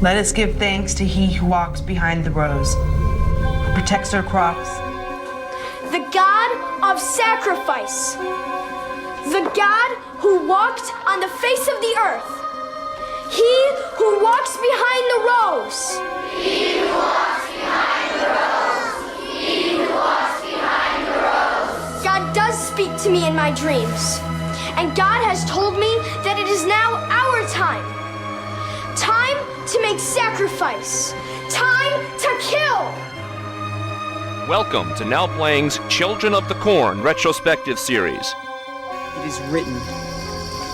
Let us give thanks to he who walks behind the rows, who protects our crops. The God of sacrifice. The God who walked on the face of the earth. He who walks behind the rows. He who walks behind the rows. He who walks behind the rows. God does speak to me in my dreams. And God has told me that it is now our time. Time to make sacrifice. Time to kill. Welcome to Now Playing's Children of the Corn retrospective series. It is written,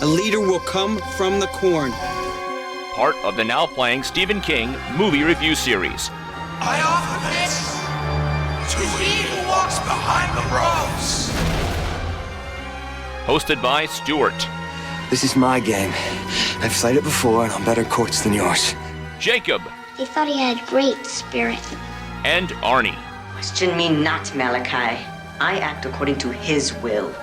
a leader will come from the corn. Part of the Now Playing Stephen King movie review series. I offer this to he who walks behind the rows. Hosted by Stuart. This is my game. I've played it before and on better courts than yours. Jakob. He thought he had great spirit. And Arnie. Question me not, Malachi. I act according to his will.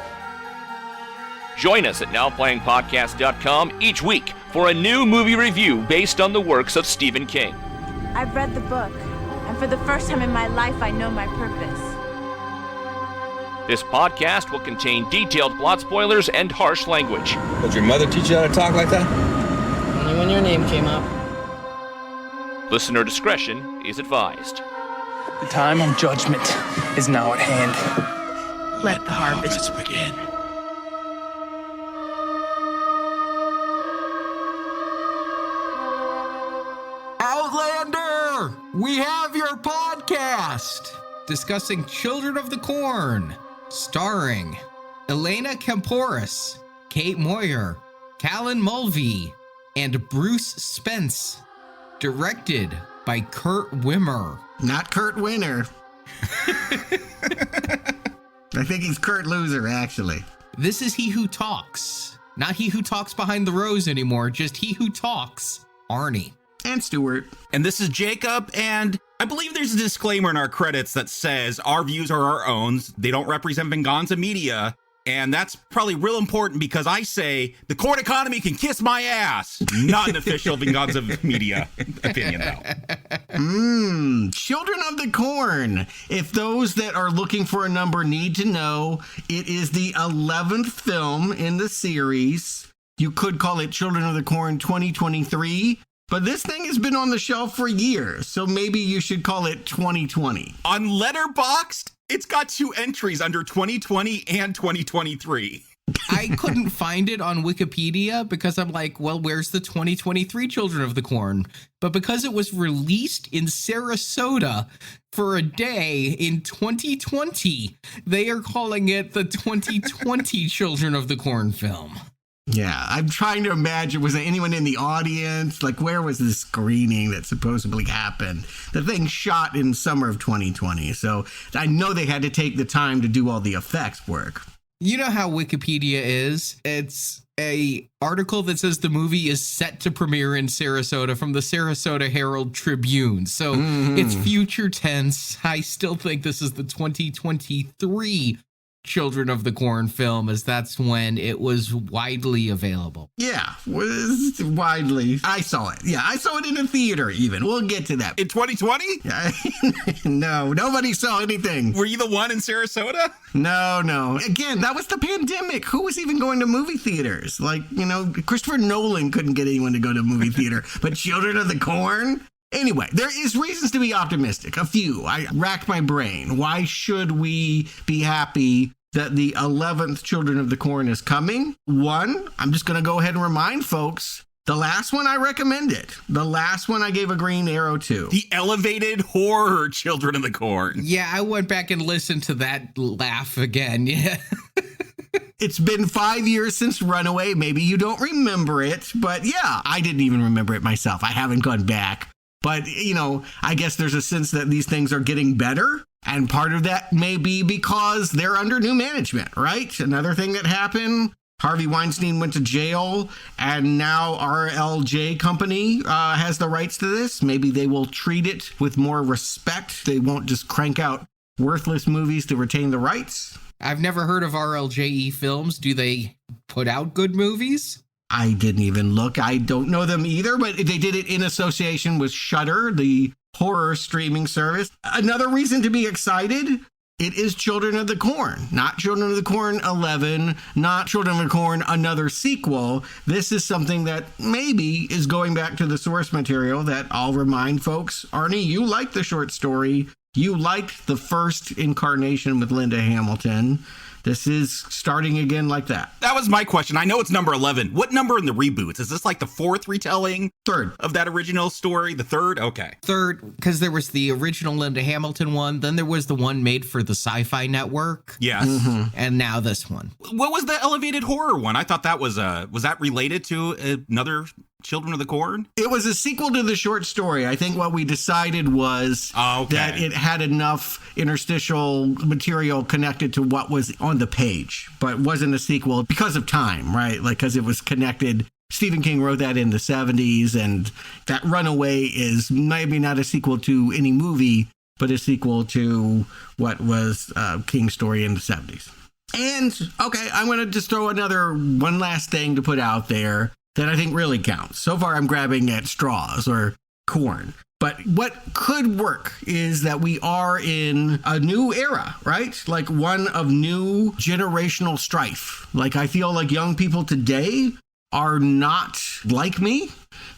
Join us at NowPlayingPodcast.com each week for a new movie review based on the works of Stephen King. I've read the book, and for the first time in my life, I know my purpose. This podcast will contain detailed plot spoilers and harsh language. Did your mother teach you how to talk like that? Only when your name came up. Listener discretion is advised. The time of judgment is now at hand. Let the harvest begin. Outlander! We have your podcast! Discussing Children of the Corn. Starring Elena Kamporis, Kate Moyer, Callan Mulvey, and Bruce Spence. Directed by Kurt Wimmer. Not Kurt Winner. I think he's Kurt Loser, actually. This is He Who Talks. Not He Who Talks Behind the Rows anymore, just He Who Talks, Arnie. And Stuart. And this is Jakob, and I believe there's a disclaimer in our credits that says our views are our own. They don't represent Venganza Media. And that's probably real important because I say the corn economy can kiss my ass. Not an official Venganza Media opinion, though. Children of the Corn. If those that are looking for a number need to know, it is the 11th film in the series. You could call it Children of the Corn 2023. But this thing has been on the shelf for years, so maybe you should call it 2020. On Letterboxd, it's got 2 entries under 2020 and 2023. I couldn't find it on Wikipedia because I'm like, well, where's the 2023 Children of the Corn? But because it was released in Sarasota for a day in 2020, they are calling it the 2020 Children of the Corn film. Yeah, I'm trying to imagine, was there anyone in the audience? Like, where was the screening that supposedly happened? The thing shot in summer of 2020, so I know they had to take the time to do all the effects work. You know how Wikipedia is. It's a article that says the movie is set to premiere in Sarasota from the Sarasota Herald Tribune. So it's future tense. I still think this is the 2023 Children of the Corn film, as that's when it was widely available. Yeah, was widely. I saw it. Yeah, I saw it in a theater even. We'll get to that. In 2020? No, nobody saw anything. Were you the one in Sarasota? No. Again, that was the pandemic. Who was even going to movie theaters? Like, Christopher Nolan couldn't get anyone to go to a movie theater, but Children of the Corn? Anyway, there is reasons to be optimistic. A few. I racked my brain. Why should we be happy that the 11th Children of the Corn is coming? One, I'm just going to go ahead and remind folks, the last one I recommended. The last one I gave a green arrow to. The elevated horror Children of the Corn. Yeah, I went back and listened to that laugh again. Yeah. It's been 5 years since Runaway. Maybe you don't remember it, but yeah, I didn't even remember it myself. I haven't gone back. But, I guess there's a sense that these things are getting better. And part of that may be because they're under new management, right? Another thing that happened, Harvey Weinstein went to jail, and now RLJ Company has the rights to this. Maybe they will treat it with more respect. They won't just crank out worthless movies to retain the rights. I've never heard of RLJE Films. Do they put out good movies? I didn't even look. I don't know them either, but they did it in association with Shudder, the horror streaming service. Another reason to be excited, it is Children of the Corn, not Children of the Corn 11, not Children of the Corn, another sequel. This is something that maybe is going back to the source material that I'll remind folks. Arnie, you liked the short story. You liked the first incarnation with Linda Hamilton. This is starting again like that. That was my question. I know it's number 11. What number in the reboots? Is this like the fourth retelling? Third. Of that original story? The third? Okay. Third, because there was the original Linda Hamilton one. Then there was the one made for the Sci-Fi Network. Yes. Mm-hmm. And now this one. What was the elevated horror one? I thought that was that related to another Children of the Corn? It was a sequel to the short story. I think what we decided was that it had enough interstitial material connected to what was on the page, but wasn't a sequel because of time, right? Like, because it was connected. Stephen King wrote that in the 70s, and that Runaway is maybe not a sequel to any movie, but a sequel to what was King's story in the 70s. And, okay, I'm going to just throw one last thing to put out there that I think really counts. So far, I'm grabbing at straws or corn. But what could work is that we are in a new era, right? Like one of new generational strife. Like I feel like young people today are not like me.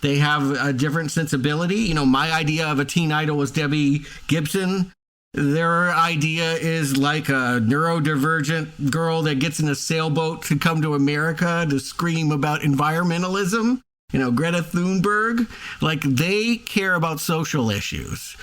They have a different sensibility. You know, my idea of a teen idol was Debbie Gibson. Their idea is like a neurodivergent girl that gets in a sailboat to come to America to scream about environmentalism. You know, Greta Thunberg. Like, they care about social issues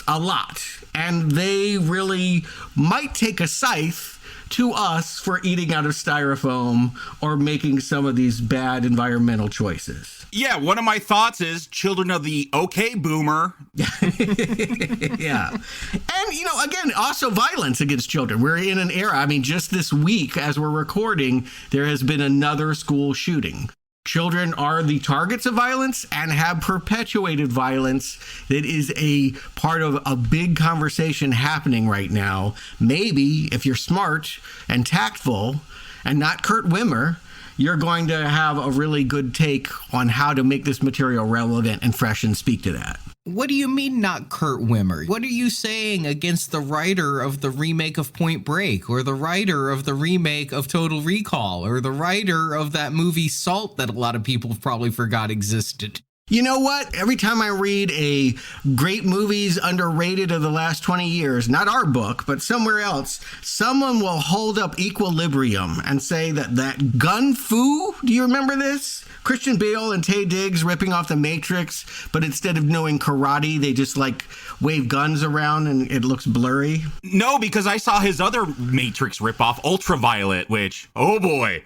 a lot. And they really might take a scythe to us for eating out of styrofoam or making some of these bad environmental choices. Yeah, one of my thoughts is children of the okay boomer. Yeah. And, you know, again, also violence against children. We're in an era. I mean, just this week, as we're recording, there has been another school shooting. Children are the targets of violence and have perpetuated violence. That is a part of a big conversation happening right now. Maybe if you're smart and tactful and not Kurt Wimmer, you're going to have a really good take on how to make this material relevant and fresh and speak to that. What do you mean not Kurt Wimmer? What are you saying against the writer of the remake of Point Break, or the writer of the remake of Total Recall, or the writer of that movie Salt that a lot of people probably forgot existed? You know what? Every time I read a great movies underrated of the last 20 years, not our book, but somewhere else, someone will hold up Equilibrium and say that gun fu, do you remember this? Christian Bale and Taye Diggs ripping off The Matrix, but instead of knowing karate, they just like wave guns around and it looks blurry. No, because I saw his other Matrix ripoff, Ultraviolet, which, oh boy.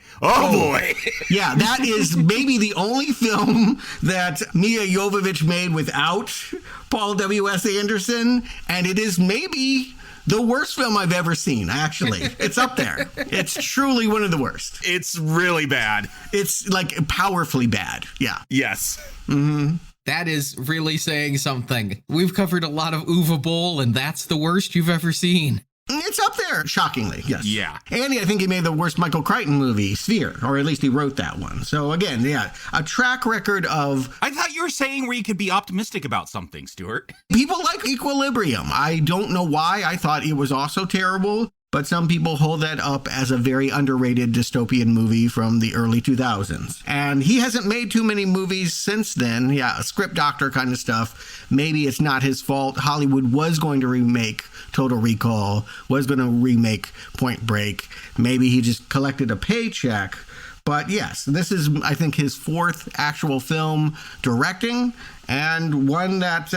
Yeah, that is maybe the only film that Mia Jovovich made without Paul W.S. Anderson, and it is maybe the worst film I've ever seen, actually. It's up there. It's truly one of the worst. It's really bad. It's like powerfully bad. Yeah. Yes. Mm-hmm. That is really saying something. We've covered a lot of Uwe Boll, and that's the worst you've ever seen. It's up there, shockingly, yes. Yeah. And I think he made the worst Michael Crichton movie, Sphere, or at least he wrote that one. So again, yeah, a track record of... I thought you were saying where you could be optimistic about something, Stuart. People like Equilibrium. I don't know why. I thought it was also terrible, but some people hold that up as a very underrated dystopian movie from the early 2000s. And he hasn't made too many movies since then. Yeah, script doctor kind of stuff. Maybe it's not his fault. Hollywood was going to remake Total Recall, was going to remake Point Break. Maybe he just collected a paycheck. But yes, this is, I think, his fourth actual film directing, and one that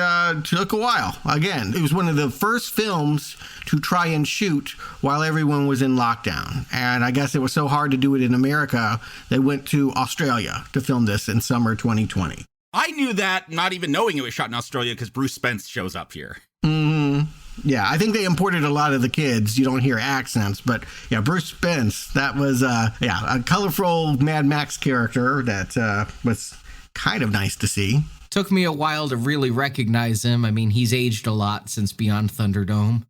took a while. Again, it was one of the first films to try and shoot while everyone was in lockdown. And I guess it was so hard to do it in America, they went to Australia to film this in summer 2020. I knew that, not even knowing it was shot in Australia, because Bruce Spence shows up here. Mm-hmm. Yeah, I think they imported a lot of the kids. You don't hear accents, but yeah, Bruce Spence, that was, a colorful Mad Max character that was kind of nice to see. Took me a while to really recognize him. I mean, he's aged a lot since Beyond Thunderdome.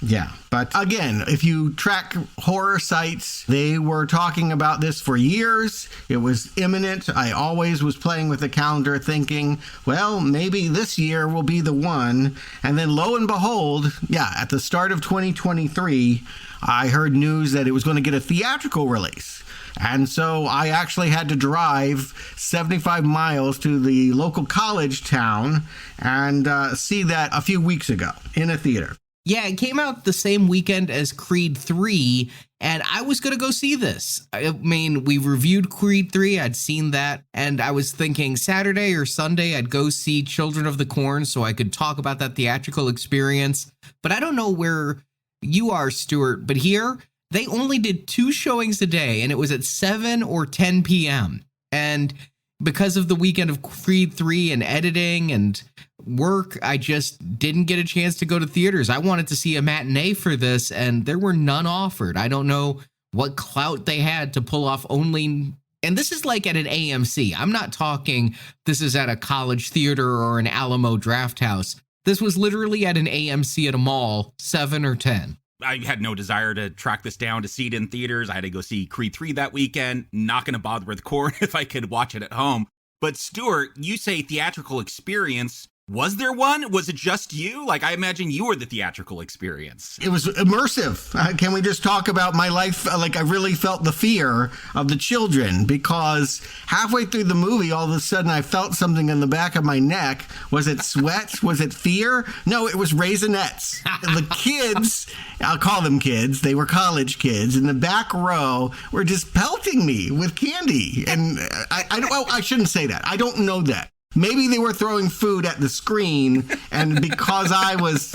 Yeah, but again, if you track horror sites, they were talking about this for years. It was imminent. I always was playing with the calendar thinking, well, maybe this year will be the one. And then lo and behold, at the start of 2023, I heard news that it was going to get a theatrical release. And so I actually had to drive 75 miles to the local college town and see that a few weeks ago in a theater. Yeah, it came out the same weekend as Creed 3, and I was going to go see this. I mean, we reviewed Creed 3, I'd seen that, and I was thinking Saturday or Sunday I'd go see Children of the Corn so I could talk about that theatrical experience. But I don't know where you are, Stuart, but here, they only did 2 showings a day, and it was at 7 or 10 p.m. And because of the weekend of Creed 3 and editing and work, I just didn't get a chance to go to theaters. I wanted to see a matinee for this, and there were none offered. I don't know what clout they had to pull off only. And this is like at an AMC. I'm not talking this is at a college theater or an Alamo Draft House. This was literally at an AMC at a mall, 7 or 10. I had no desire to track this down to see it in theaters. I had to go see Creed 3 that weekend. Not going to bother with Corn if I could watch it at home. But Stuart, you say theatrical experience. Was there one? Was it just you? Like, I imagine you were the theatrical experience. It was immersive. Can we just talk about my life? Like, I really felt the fear of the children because halfway through the movie, all of a sudden I felt something in the back of my neck. Was it sweat? Was it fear? No, it was Raisinets. The kids, I'll call them kids, they were college kids, in the back row were just pelting me with candy. And I shouldn't say that. I don't know that. Maybe they were throwing food at the screen, and because I was,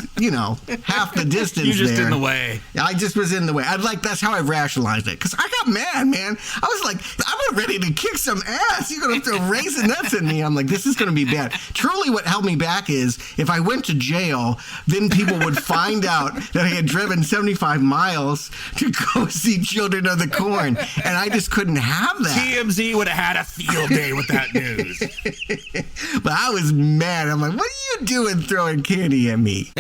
half the distance You're just there, in the way. I just was in the way. That's how I rationalized it. Because I got mad, man. I was like, I'm ready to kick some ass. You're going to throw Raisinets at me. I'm like, this is going to be bad. Truly, what held me back is if I went to jail, then people would find out that I had driven 75 miles to go see Children of the Corn. And I just couldn't have that. TMZ would have had a field day with that news. But I was mad. I'm like, what are you doing throwing candy at me?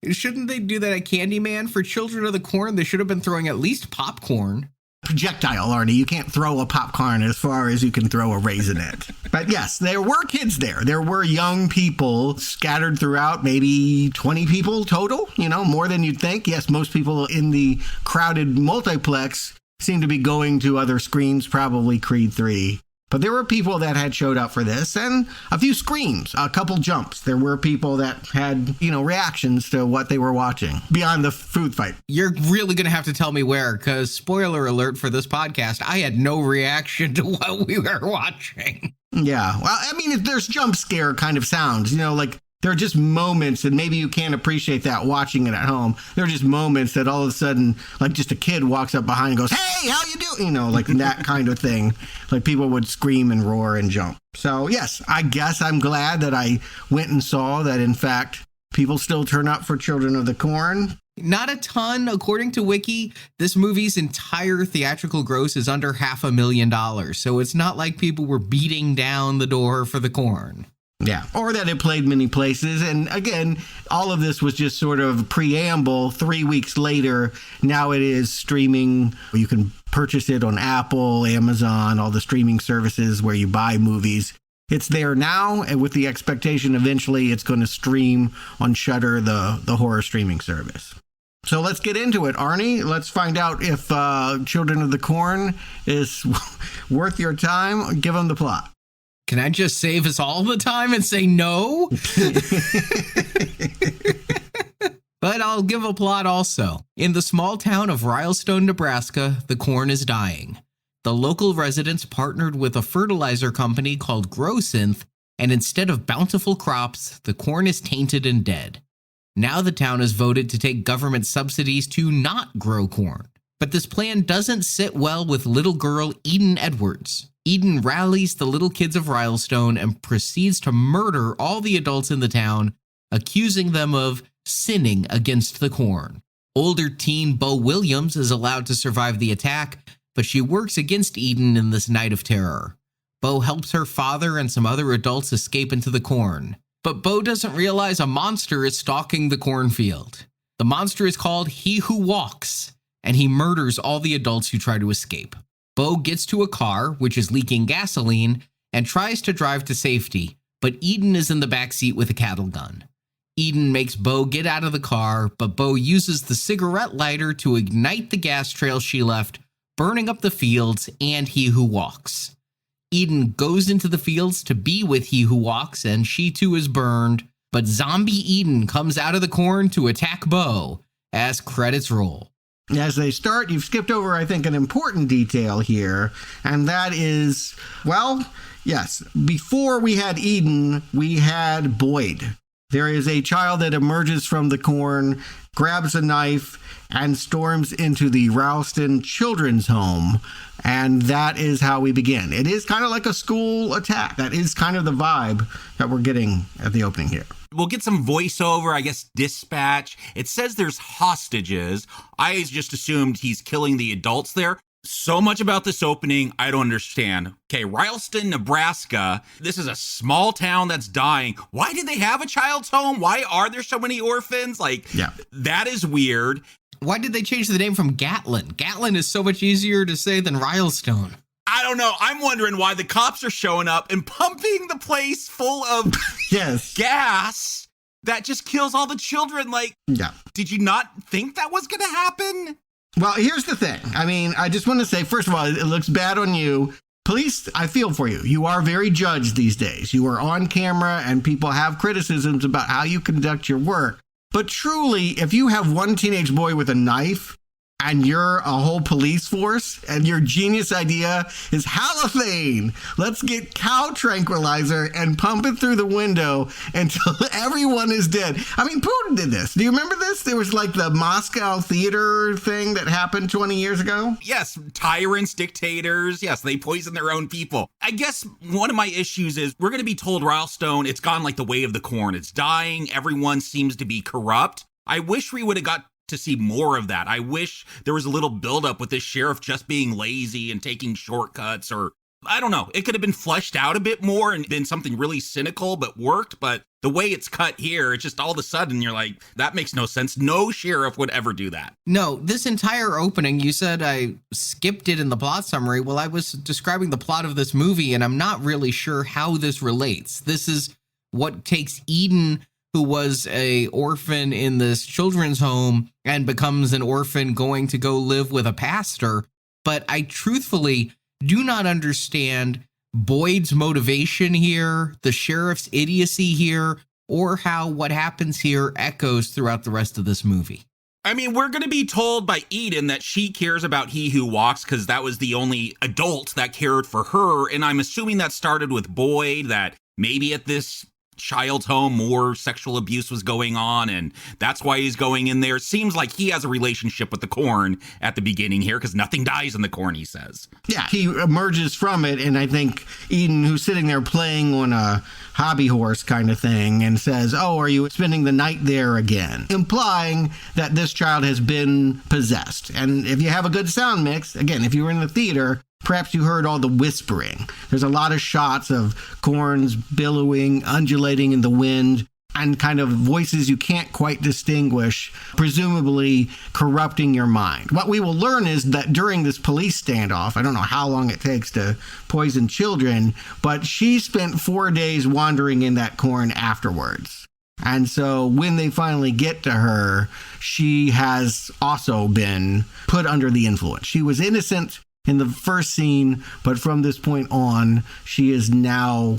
Shouldn't they do that at Candyman? For Children of the Corn, they should have been throwing at least popcorn. Projectile, Arnie. You can't throw a popcorn as far as you can throw a Raisinette. But yes, there were kids there. There were young people scattered throughout, maybe 20 people total, more than you'd think. Yes, most people in the crowded multiplex seem to be going to other screens, probably Creed 3. But there were people that had showed up for this and a few screams, a couple jumps. There were people that had, reactions to what they were watching beyond the food fight. You're really going to have to tell me where, because spoiler alert for this podcast, I had no reaction to what we were watching. Yeah. Well, I mean, there's jump scare kind of sounds, like there are just moments, and maybe you can't appreciate that watching it at home. There are just moments that all of a sudden, like just a kid walks up behind and goes, hey, how you doing? Like that kind of thing. Like people would scream and roar and jump. So yes, I guess I'm glad that I went and saw that, in fact, people still turn up for Children of the Corn. Not a ton. According to Wiki, this movie's entire theatrical gross is under $500,000. So it's not like people were beating down the door for the corn. Yeah, or that it played many places. And again, all of this was just sort of preamble. 3 weeks later, now it is streaming. You can purchase it on Apple, Amazon, all the streaming services where you buy movies. It's there now, and with the expectation eventually it's going to stream on Shudder, the horror streaming service. So let's get into it, Arnie. Let's find out if Children of the Corn is worth your time. Give them the plot. Can I just save us all the time and say no? But I'll give a plot also. In the small town of Rylestone, Nebraska, the corn is dying. The local residents partnered with a fertilizer company called GrowSynth, and instead of bountiful crops, the corn is tainted and dead. Now the town has voted to take government subsidies to not grow corn. But this plan doesn't sit well with little girl Eden Edwards. Eden rallies the little kids of Rylestone and proceeds to murder all the adults in the town, accusing them of sinning against the corn. Older teen Bo Williams is allowed to survive the attack, but she works against Eden in this night of terror. Bo helps her father and some other adults escape into the corn. But Bo doesn't realize a monster is stalking the cornfield. The monster is called He Who Walks, and he murders all the adults who try to escape. Bo gets to a car, which is leaking gasoline, and tries to drive to safety, but Eden is in the backseat with a cattle gun. Eden makes Bo get out of the car, but Bo uses the cigarette lighter to ignite the gas trail she left, burning up the fields and He Who Walks. Eden goes into the fields to be with He Who Walks, and she too is burned, but zombie Eden comes out of the corn to attack Bo as credits roll. As they start, you've skipped over, I think, an important detail here, and that is, well, yes, before we had Eden, we had Boyd. There is a child that emerges from the corn, grabs a knife, and storms into the Ralston Children's Home. And that is how we begin. It is kind of like a school attack. That is kind of the vibe that we're getting at the opening here. We'll get some voiceover, I guess, dispatch. It says there's hostages. I just assumed he's killing the adults there. So much about this opening, I don't understand. Okay, Ralston, Nebraska. This is a small town that's dying. Why did they have a child's home? Why are there so many orphans? That is weird. Why did they change the name from Gatlin? Gatlin is so much easier to say than Rylestone. I don't know. I'm wondering why the cops are showing up and pumping the place full of gas that just kills all the children. Did you not think that was going to happen? Well, here's the thing. I mean, I just want to say, first of all, it looks bad on you. Police, I feel for you. You are very judged these days. You are on camera and people have criticisms about how you conduct your work. But truly, if you have one teenage boy with a knife and you're a whole police force and your genius idea is halothane, let's get cow tranquilizer and pump it through the window until everyone is dead. I mean, Putin did this. Do you remember this? There was the Moscow theater thing that happened 20 years ago. Yes, tyrants, dictators. Yes, they poison their own people. I guess one of my issues is we're going to be told Rylstone, it's gone like the way of the corn. It's dying. Everyone seems to be corrupt. I wish we would have got to see more of that. I wish there was a little buildup with this sheriff just being lazy and taking shortcuts, or I don't know. It could have been fleshed out a bit more and been something really cynical, but worked. But the way it's cut here, it's just all of a sudden you're like, that makes no sense. No sheriff would ever do that. No, this entire opening, you said I skipped it in the plot summary. Well, I was describing the plot of this movie, and I'm not really sure how this relates. This is what takes Eden, who was a orphan in this children's home, and becomes an orphan going to go live with a pastor. But I truthfully do not understand Boyd's motivation here, the sheriff's idiocy here, or how what happens here echoes throughout the rest of this movie. I mean, we're going to be told by Eden that she cares about He Who Walks because that was the only adult that cared for her. And I'm assuming that started with Boyd, that maybe at this child's home more sexual abuse was going on, and that's why he's going in there. It seems like he has a relationship with the corn at the beginning here because nothing dies in the corn, he says. Yeah, he emerges from it, and I think Eden, who's sitting there playing on a hobby horse kind of thing, and says, "Oh, are you spending the night there again?" Implying that this child has been possessed. And if you have a good sound mix, again, if you were in the theater, perhaps you heard all the whispering. There's a lot of shots of corns billowing, undulating in the wind, and kind of voices you can't quite distinguish, presumably corrupting your mind. What we will learn is that during this police standoff, I don't know how long it takes to poison children, but she spent 4 days wandering in that corn afterwards. And so when they finally get to her, she has also been put under the influence. She was innocent in the first scene, but from this point on, she is now,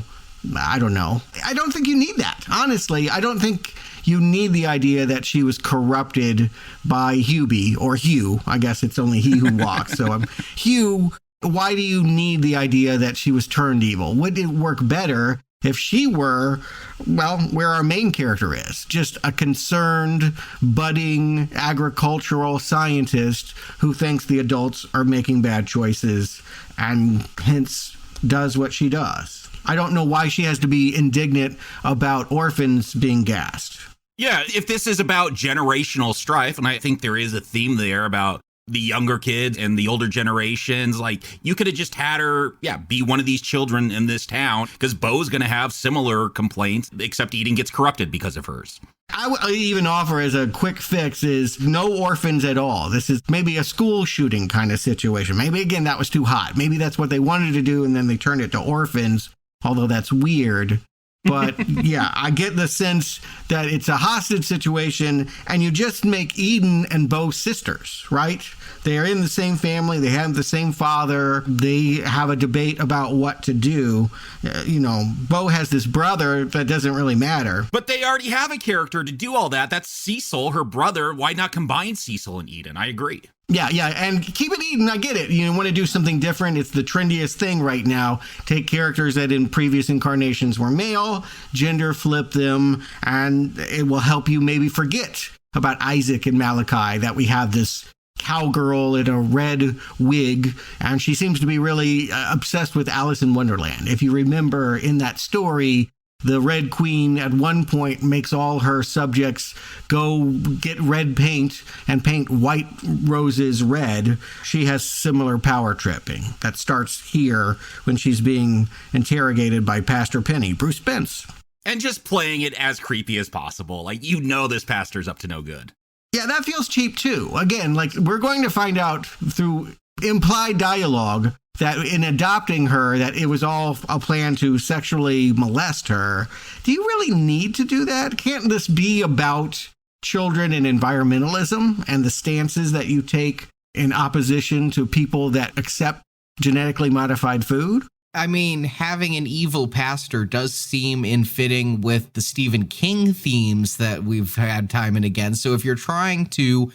I don't know. I don't think you need that. Honestly, I don't think you need the idea that she was corrupted by Hubie, or Hugh. I guess it's only He Who Walks. So Hugh, why do you need the idea that she was turned evil? Wouldn't it work better if she were, well, where our main character is, just a concerned, budding agricultural scientist who thinks the adults are making bad choices and hence does what she does? I don't know why she has to be indignant about orphans being gassed. Yeah, if this is about generational strife, and I think there is a theme there about the younger kids and the older generations, like, you could have just had her, be one of these children in this town, because Bo's going to have similar complaints, except Eden gets corrupted because of hers. I would even offer as a quick fix is no orphans at all. This is maybe a school shooting kind of situation. Maybe, again, that was too hot. Maybe that's what they wanted to do, and then they turned it to orphans, although that's weird. But yeah, I get the sense that it's a hostage situation, and you just make Eden and Bo sisters, right? They are in the same family. They have the same father. They have a debate about what to do. Bo has this brother that doesn't really matter. But they already have a character to do all that. That's Cecil, her brother. Why not combine Cecil and Eden? I agree. Yeah, and keep it Eden. I get it. You want to do something different. It's the trendiest thing right now. Take characters that in previous incarnations were male, gender flip them, and it will help you maybe forget about Isaac and Malachi, that we have this cowgirl in a red wig, and she seems to be really obsessed with Alice in Wonderland. If you remember in that story, the Red Queen at one point makes all her subjects go get red paint and paint white roses red. She has similar power tripping. That starts here when she's being interrogated by Pastor Penny, Bruce Spence. And just playing it as creepy as possible. Like, this pastor's up to no good. Yeah, that feels cheap too. Again, like, we're going to find out through implied dialogue that in adopting her, that it was all a plan to sexually molest her. Do you really need to do that? Can't this be about children and environmentalism and the stances that you take in opposition to people that accept genetically modified food? I mean, having an evil pastor does seem in fitting with the Stephen King themes that we've had time and again. So if you're trying to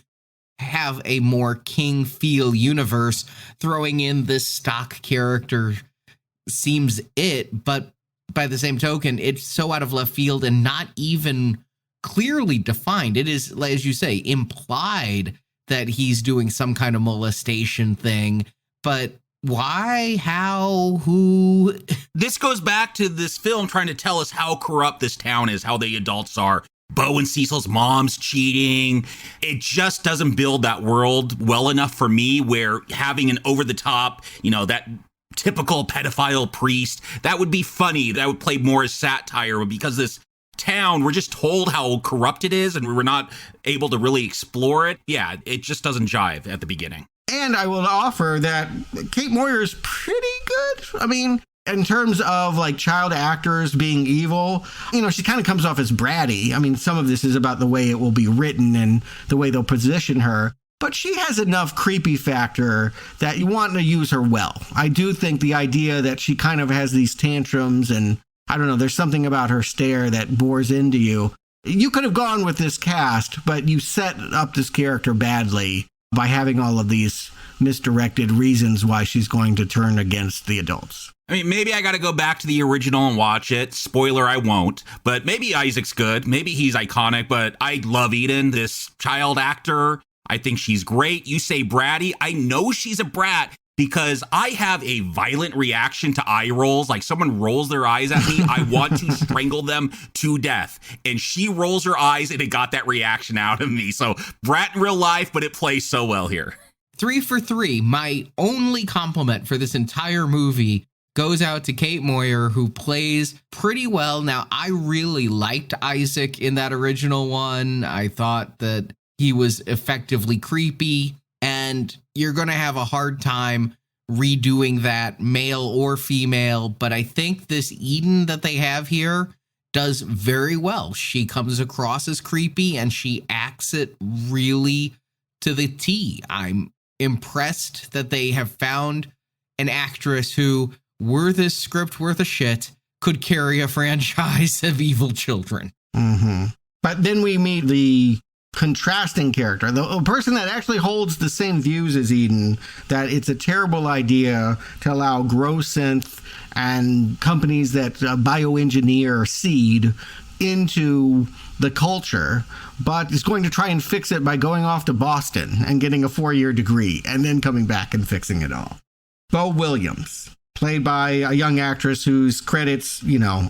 have a more King feel universe, throwing in this stock character seems it, but by the same token, it's so out of left field and not even clearly defined. It is, as you say, implied that he's doing some kind of molestation thing, but why, how, who? This goes back to this film trying to tell us how corrupt this town is, how the adults are. Bo and Cecil's mom's cheating. It just doesn't build that world well enough for me, where having an over-the-top, that typical pedophile priest, that would be funny. That would play more as satire. But because this town, we're just told how corrupt it is, and we were not able to really explore it. Yeah, it just doesn't jive at the beginning. And I will offer that Kate Moyer is pretty good. I mean, in terms of like child actors being evil, she kind of comes off as bratty. I mean, some of this is about the way it will be written and the way they'll position her, but she has enough creepy factor that you want to use her well. I do think the idea that she kind of has these tantrums and I don't know, there's something about her stare that bores into you. You could have gone with this cast, but you set up this character badly by having all of these misdirected reasons why she's going to turn against the adults. I mean, maybe I got to go back to the original and watch it. Spoiler, I won't. But maybe Isaac's good. Maybe he's iconic. But I love Eden, this child actor. I think she's great. You say bratty. I know she's a brat because I have a violent reaction to eye rolls. Like someone rolls their eyes at me, I want to strangle them to death. And she rolls her eyes and it got that reaction out of me. So brat in real life, but it plays so well here. 3 for 3. My only compliment for this entire movie goes out to Kate Moyer, who plays pretty well. Now, I really liked Isaac in that original one. I thought that he was effectively creepy, and you're going to have a hard time redoing that, male or female. But I think this Eden that they have here does very well. She comes across as creepy, and she acts it really to the T. I'm impressed that they have found an actress who, were this script worth a shit, could carry a franchise of evil children. Mm-hmm. But then we meet the contrasting character, the person that actually holds the same views as Eden, that it's a terrible idea to allow gross synth and companies that bioengineer seed into the culture, but is going to try and fix it by going off to Boston and getting a 4-year degree and then coming back and fixing it all. Bo Williams, played by a young actress whose credits,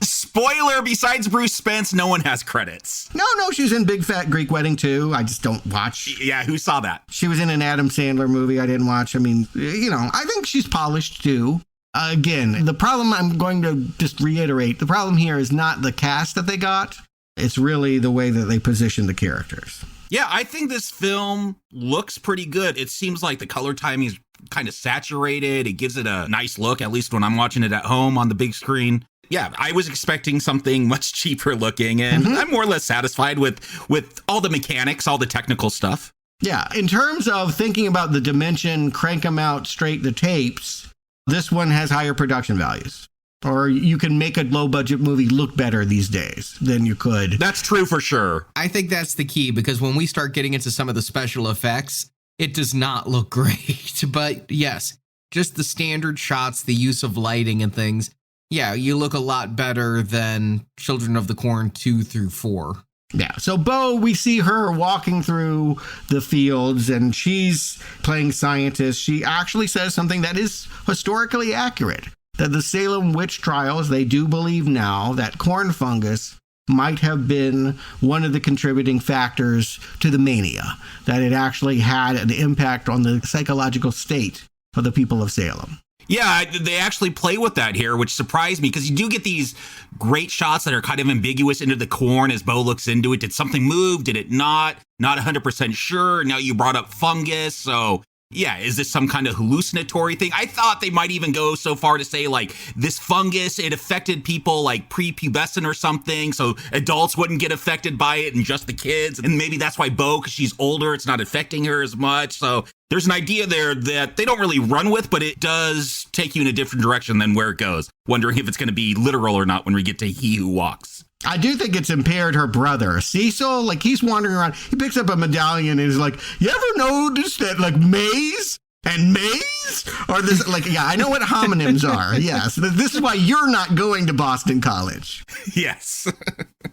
Spoiler, besides Bruce Spence, no one has credits. No, she was in Big Fat Greek Wedding too. I just don't watch. Yeah, who saw that? She was in an Adam Sandler movie I didn't watch. I mean, I think she's polished too. Again, the problem, I'm going to just reiterate, the problem here is not the cast that they got. It's really the way that they position the characters. Yeah, I think this film looks pretty good. It seems like the color timing is kind of saturated. It gives it a nice look, at least when I'm watching it at home on the big screen. Yeah, I was expecting something much cheaper looking, and I'm more or less satisfied with all the mechanics, all the technical stuff. Yeah, in terms of thinking about the dimension, crank them out straight to tapes, this one has higher production values. Or you can make a low-budget movie look better these days than you could. That's true for sure. I think that's the key, because when we start getting into some of the special effects, it does not look great. But yes, just the standard shots, the use of lighting and things, yeah, you look a lot better than Children of the Corn 2 through 4. Yeah, so Bo, we see her walking through the fields and she's playing scientist. She actually says something that is historically accurate, that the Salem witch trials, they do believe now that corn fungus might have been one of the contributing factors to the mania, that it actually had an impact on the psychological state of the people of Salem. Yeah, they actually play with that here, which surprised me, because you do get these great shots that are kind of ambiguous into the corn as Bo looks into it. Did something move? Did it not? Not 100% sure. Now you brought up fungus. So yeah, is this some kind of hallucinatory thing? I thought they might even go so far to say, like, this fungus, it affected people like prepubescent or something, so adults wouldn't get affected by it and just the kids. And maybe that's why Bo, because she's older, it's not affecting her as much. So there's an idea there that they don't really run with, but it does take you in a different direction than where it goes. Wondering if it's going to be literal or not when we get to He Who Walks. I do think it's impaired her brother, Cecil. Like, he's wandering around. He picks up a medallion and is like, you ever notice that, like, maize and maize are this, like, yeah, I know what homonyms are. Yes. This is why you're not going to Boston College. Yes.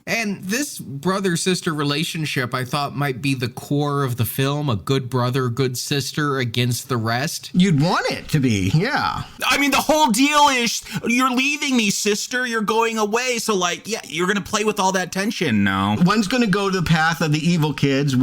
And this brother-sister relationship, I thought, might be the core of the film. A good brother, good sister against the rest. You'd want it to be, yeah. I mean, the whole deal is, you're leaving me, sister. You're going away. So, like, yeah, you're going to play with all that tension now. One's going to go to the path of the evil kids.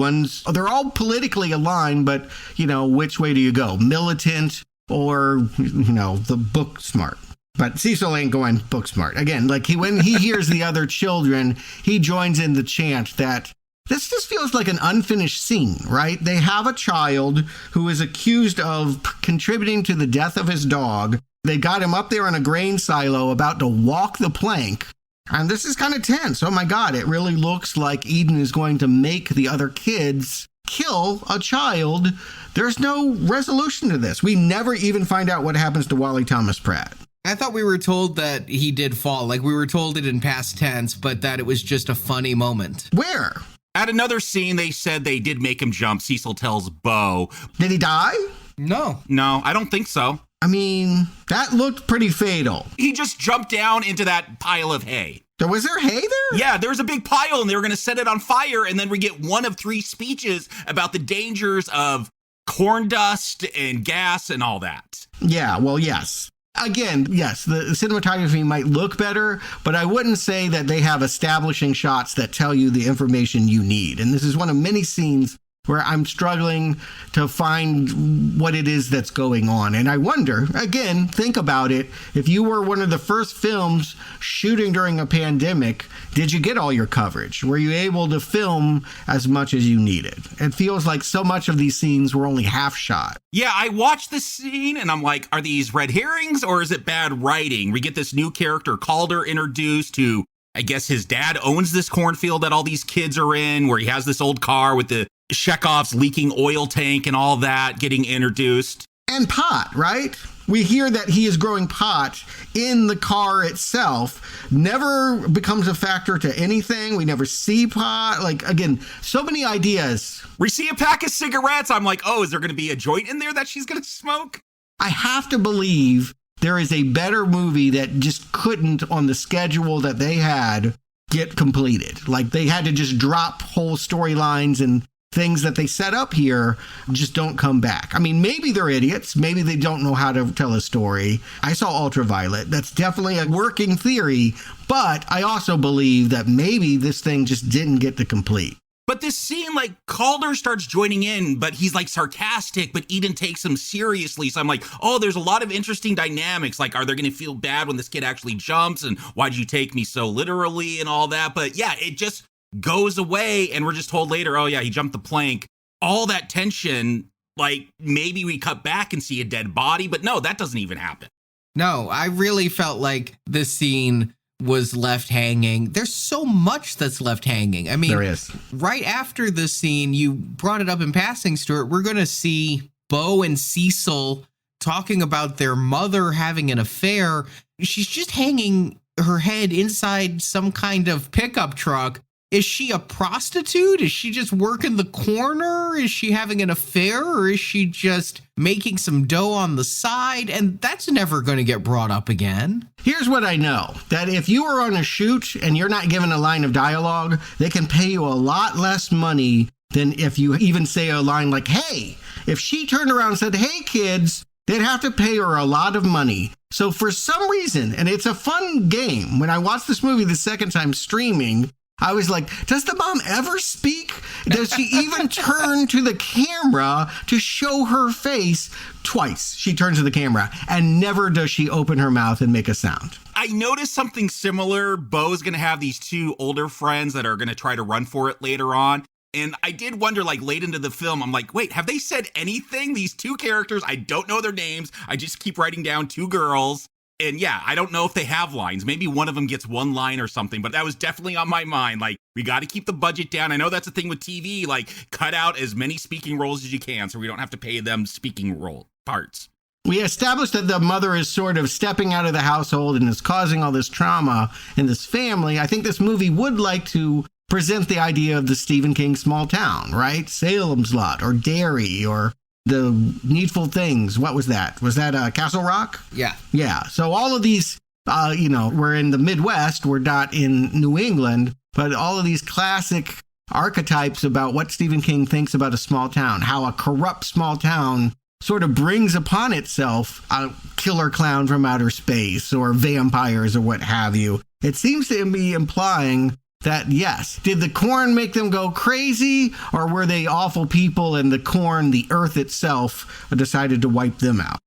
They're all politically aligned, but, you know, which way do you go? Militant or, you know, the book smart? But Cecil ain't going book smart. Again, like when he hears the other children, he joins in the chant that this just feels like an unfinished scene, right? They have a child who is accused of contributing to the death of his dog. They got him up there in a grain silo about to walk the plank. And this is kind of tense. Oh my God, it really looks like Eden is going to make the other kids kill a child. There's no resolution to this. We never even find out what happens to Wally Thomas Pratt. I thought we were told that he did fall. Like, we were told it in past tense, but that it was just a funny moment. Where? At another scene, they said they did make him jump. Cecil tells Bo. Did he die? No. No, I don't think so. I mean, that looked pretty fatal. He just jumped down into that pile of hay. Was there hay there? Yeah, there was a big pile, and they were going to set it on fire, and then we get one of 3 speeches about the dangers of corn dust and gas and all that. Yeah, well, yes. Again, yes, the cinematography might look better, but I wouldn't say that they have establishing shots that tell you the information you need. And this is one of many scenes where I'm struggling to find what it is that's going on. And I wonder, again, think about it. If you were one of the first films shooting during a pandemic, did you get all your coverage? Were you able to film as much as you needed? It feels like so much of these scenes were only half shot. Yeah, I watched this scene and I'm like, are these red herrings or is it bad writing? We get this new character, Calder, introduced, who I guess his dad owns this cornfield that all these kids are in, where he has this old car with the Chekhov's leaking oil tank and all that getting introduced. And pot, right? We hear that he is growing pot in the car itself. Never becomes a factor to anything. We never see pot. Like, again, so many ideas. We see a pack of cigarettes. I'm like, oh, is there going to be a joint in there that she's going to smoke? I have to believe there is a better movie that just couldn't, on the schedule that they had, get completed. Like, they had to just drop whole storylines and things that they set up here just don't come back. I mean, maybe they're idiots. Maybe they don't know how to tell a story. I saw Ultraviolet. That's definitely a working theory, but I also believe that maybe this thing just didn't get to complete. But this scene, like, Calder starts joining in, but he's like sarcastic, but Eden takes him seriously. So I'm like, oh, there's a lot of interesting dynamics. Like, are they going to feel bad when this kid actually jumps? And why'd you take me so literally and all that? But yeah, it just goes away. And we're just told later, oh yeah, he jumped the plank. All that tension, like maybe we cut back and see a dead body, but no, that doesn't even happen. No, I really felt like this scene was left hanging. There's so much that's left hanging. I mean, there is. Right after this scene, you brought it up in passing, Stuart, we're going to see Bo and Cecil talking about their mother having an affair. She's just hanging her head inside some kind of pickup truck. Is she a prostitute? Is she just working the corner? Is she having an affair? Or is she just making some dough on the side? And that's never going to get brought up again. Here's what I know, that if you are on a shoot and you're not given a line of dialogue, they can pay you a lot less money than if you even say a line like, hey. If she turned around and said, hey, kids, they'd have to pay her a lot of money. So for some reason, and it's a fun game, when I watched this movie the second time streaming, I was like, does the mom ever speak? Does she even turn to the camera to show her face? Twice she turns to the camera, and never does she open her mouth and make a sound. I noticed something similar. Bo's going to have these two older friends that are going to try to run for it later on. And I did wonder, like, late into the film, I'm like, wait, have they said anything? These two characters, I don't know their names. I just keep writing down two girls. And yeah, I don't know if they have lines. Maybe one of them gets one line or something, but that was definitely on my mind. Like, we got to keep the budget down. I know that's the thing with TV, like, cut out as many speaking roles as you can so we don't have to pay them speaking role parts. We established that the mother is sort of stepping out of the household and is causing all this trauma in this family. I think this movie would like to present the idea of the Stephen King small town, right? Salem's Lot or Derry or The Needful Things. What was that? Was that Castle Rock? Yeah. Yeah. So all of these, we're in the Midwest. We're not in New England. But all of these classic archetypes about what Stephen King thinks about a small town, how a corrupt small town sort of brings upon itself a killer clown from outer space or vampires or what have you. It seems to be implying that, yes, did the corn make them go crazy, or were they awful people and the corn, the earth itself, decided to wipe them out?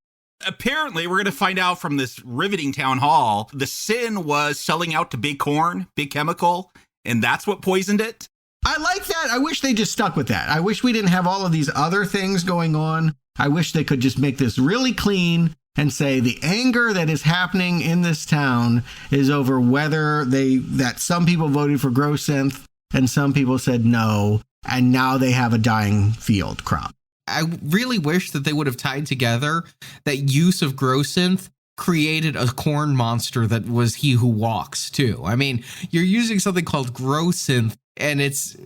Apparently, we're going to find out from this riveting town hall, the sin was selling out to Big Corn, Big Chemical, and that's what poisoned it. I like that. I wish they just stuck with that. I wish we didn't have all of these other things going on. I wish they could just make this really clean and say the anger that is happening in this town is over whether that some people voted for grow synth and some people said no, and now they have a dying field crop. I really wish that they would have tied together that use of grow synth created a corn monster that was He Who Walks too. I mean, you're using something called grow synth, and it's,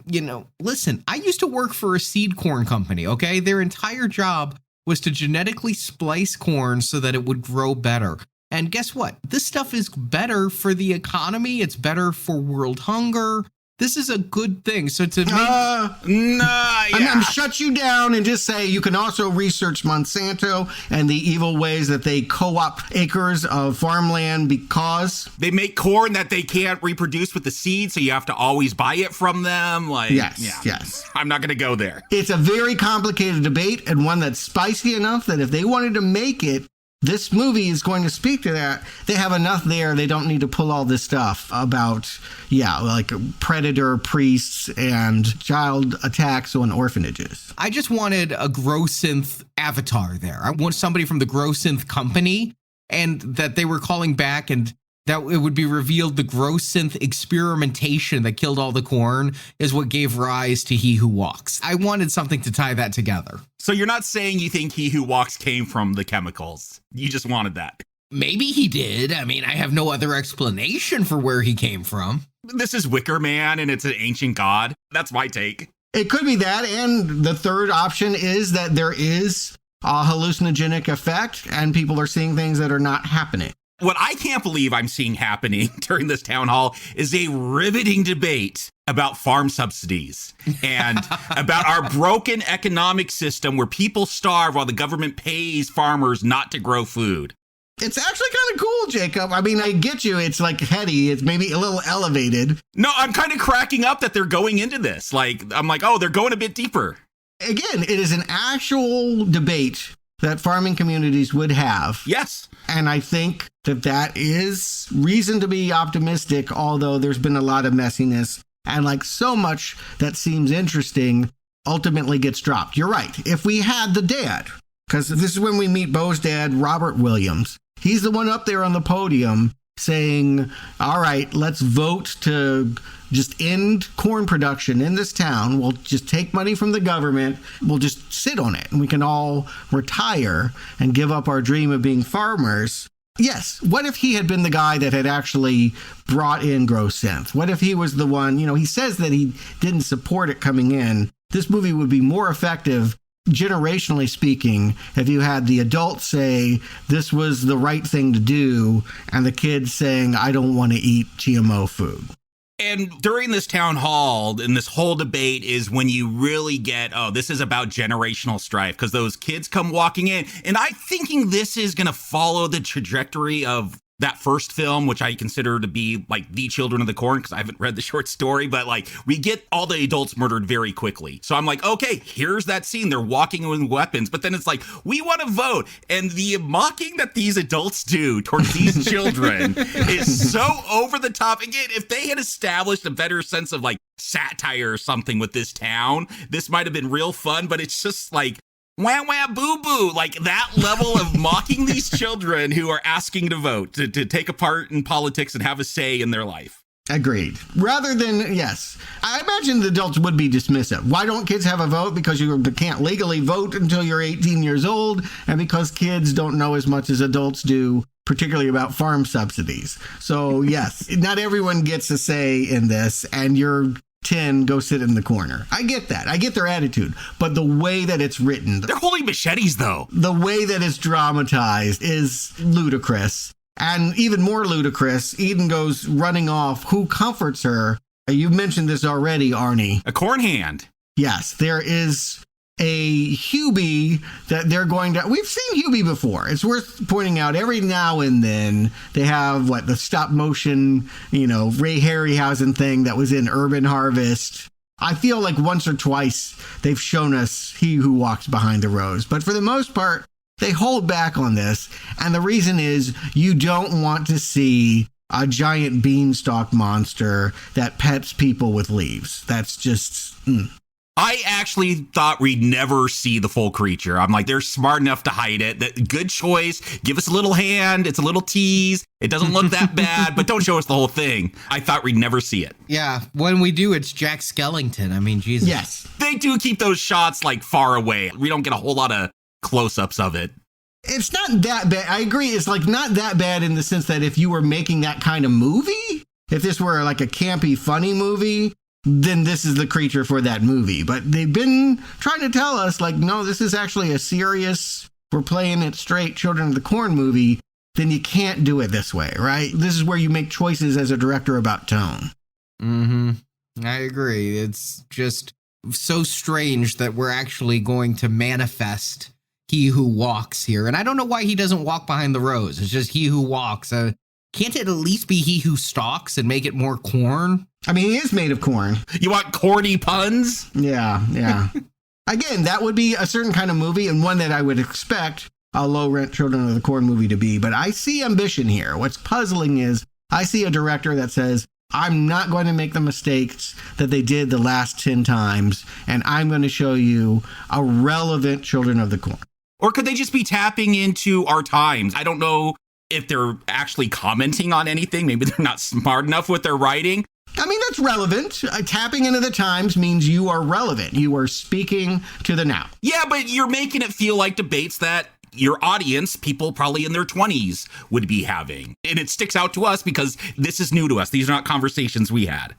listen, I used to work for a seed corn company, okay? Their entire job was to genetically splice corn so that it would grow better. And guess what? This stuff is better for the economy. It's better for world hunger. This is a good thing. So to I'm going to shut you down and just say you can also research Monsanto and the evil ways that they co-opt acres of farmland because they make corn that they can't reproduce with the seed, so you have to always buy it from them. Yes. I'm not going to go there. It's a very complicated debate and one that's spicy enough that if they wanted to make it, this movie is going to speak to that. They have enough there. They don't need to pull all this stuff about, like predator priests and child attacks on orphanages. I just wanted a grow synth avatar there. I want somebody from the grow synth company, and that they were calling back and that it would be revealed the grow synth experimentation that killed all the corn is what gave rise to He Who Walks. I wanted something to tie that together. So you're not saying you think He Who Walks came from the chemicals. You just wanted that. Maybe he did. I mean, I have no other explanation for where he came from. This is Wicker Man and it's an ancient god. That's my take. It could be that. And the third option is that there is a hallucinogenic effect and people are seeing things that are not happening. What I can't believe I'm seeing happening during this town hall is a riveting debate about farm subsidies and about our broken economic system where people starve while the government pays farmers not to grow food. It's actually kind of cool, Jacob. I mean, I get you. It's like heady. It's maybe a little elevated. No, I'm kind of cracking up that they're going into this. Like, I'm like, oh, they're going a bit deeper. Again, it is an actual debate that farming communities would have. Yes. And I think that is reason to be optimistic, although there's been a lot of messiness. And like so much that seems interesting ultimately gets dropped. You're right. If we had the dad, because this is when we meet Bo's dad, Robert Williams. He's the one up there on the podium saying, all right, let's vote to just end corn production in this town. We'll just take money from the government. We'll just sit on it and we can all retire and give up our dream of being farmers. Yes. What if he had been the guy that had actually brought in gross synth? What if he was the one, he says that he didn't support it coming in. This movie would be more effective, generationally speaking, if you had the adults say this was the right thing to do and the kids saying, I don't want to eat GMO food. And during this town hall and this whole debate is when you really get, oh, this is about generational strife, because those kids come walking in. And I'm thinking this is going to follow the trajectory of that first film, which I consider to be like the Children of the Corn, because I haven't read the short story, but like we get all the adults murdered very quickly. So I'm like, okay, here's that scene. They're walking with weapons, but then it's like, we want to vote. And the mocking that these adults do towards these children is so over the top. Again, if they had established a better sense of like satire or something with this town, this might have been real fun, but it's just like, wah, wah, boo, boo, like that level of mocking these children who are asking to vote, to take a part in politics and have a say in their life. Agreed. Rather than, yes, I imagine the adults would be dismissive. Why don't kids have a vote? Because you can't legally vote until you're 18 years old, and because kids don't know as much as adults do, particularly about farm subsidies. So yes, not everyone gets a say in this, and you're 10, go sit in the corner. I get that. I get their attitude. But the way that it's written... They're holding machetes, though. The way that it's dramatized is ludicrous. And even more ludicrous, Eden goes running off. Who comforts her? You mentioned this already, Arnie. A corn hand. Yes, there is a Hubie that they're going to... We've seen Hubie before. It's worth pointing out every now and then they have, the stop motion, Ray Harryhausen thing that was in Urban Harvest. I feel like once or twice they've shown us He Who Walks Behind the Rose. But for the most part, they hold back on this. And the reason is you don't want to see a giant beanstalk monster that pets people with leaves. That's just... I actually thought we'd never see the full creature. I'm like, they're smart enough to hide it. Good choice. Give us a little hand. It's a little tease. It doesn't look that bad, but don't show us the whole thing. I thought we'd never see it. Yeah, when we do, it's Jack Skellington. I mean, Jesus. Yes. They do keep those shots far away. We don't get a whole lot of close-ups of it. It's not that bad. I agree. It's not that bad in the sense that if you were making that kind of movie, if this were like a campy, funny movie, then this is the creature for that movie. But they've been trying to tell us, no, this is actually a serious, we're playing it straight Children of the Corn movie. Then you can't do it this way, right? This is where you make choices as a director about tone. Mm-hmm. I agree. It's just so strange that we're actually going to manifest He Who Walks here. And I don't know why he doesn't walk behind the rose. It's just He Who Walks. Can't it at least be He Who Stalks and make it more corn? I mean, he is made of corn. You want corny puns? Yeah. Again, that would be a certain kind of movie and one that I would expect a low-rent Children of the Corn movie to be. But I see ambition here. What's puzzling is I see a director that says, I'm not going to make the mistakes that they did the last 10 times, and I'm going to show you a relevant Children of the Corn. Or could they just be tapping into our times? I don't know if they're actually commenting on anything. Maybe they're not smart enough with their writing. I mean, that's relevant. Tapping into the times means you are relevant. You are speaking to the now. Yeah, but you're making it feel like debates that your audience, people probably in their 20s, would be having. And it sticks out to us because this is new to us. These are not conversations we had.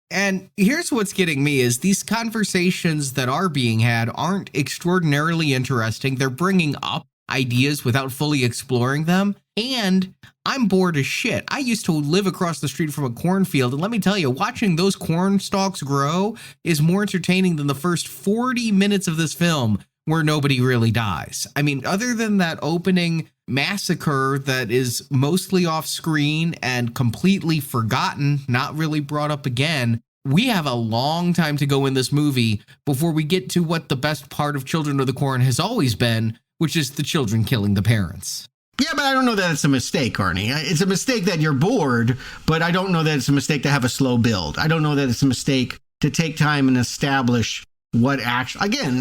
And here's what's getting me is these conversations that are being had aren't extraordinarily interesting. They're bringing up ideas without fully exploring them. And I'm bored as shit. I used to live across the street from a cornfield. And let me tell you, watching those corn stalks grow is more entertaining than the first 40 minutes of this film, where nobody really dies. I mean, other than that opening massacre that is mostly off screen and completely forgotten, not really brought up again, we have a long time to go in this movie before we get to what the best part of Children of the Corn has always been, which is the children killing the parents. Yeah, but I don't know that it's a mistake, Arnie. It's a mistake that you're bored, but I don't know that it's a mistake to have a slow build. I don't know that it's a mistake to take time and establish what actually, again,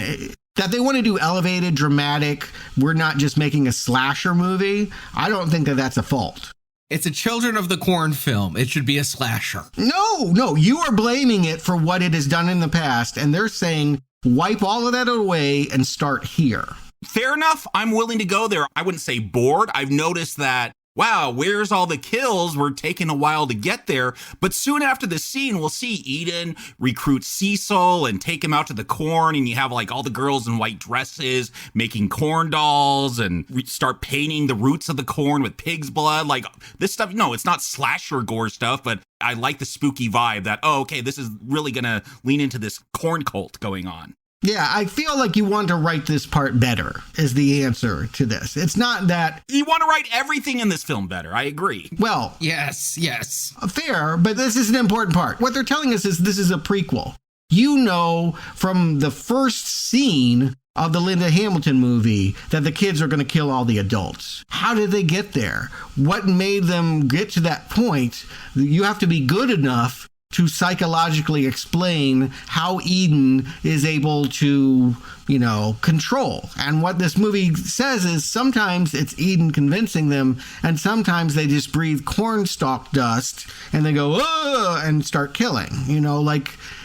that they want to do elevated, dramatic. We're not just making a slasher movie. I don't think that that's a fault. It's a Children of the Corn film. It should be a slasher. No, you are blaming it for what it has done in the past, and they're saying wipe all of that away and start here. Fair enough. I'm willing to go there. I wouldn't say bored. I've noticed that, wow, where's all the kills? We're taking a while to get there. But soon after the scene, we'll see Eden recruit Cecil and take him out to the corn. And you have like all the girls in white dresses making corn dolls and start painting the roots of the corn with pig's blood. Like this stuff, no, it's not slasher gore stuff, but I like the spooky vibe that, oh, okay, this is really going to lean into this corn cult going on. Yeah, I feel like you want to write this part better is the answer to this. It's not that... You want to write everything in this film better. I agree. Well... Yes. Fair, but this is an important part. What they're telling us is this is a prequel. You know from the first scene of the Linda Hamilton movie that the kids are going to kill all the adults. How did they get there? What made them get to that point? You have to be good enough to psychologically explain how Eden is able to, control. And what this movie says is sometimes it's Eden convincing them, and sometimes they just breathe cornstalk dust and they go, ugh, and start killing.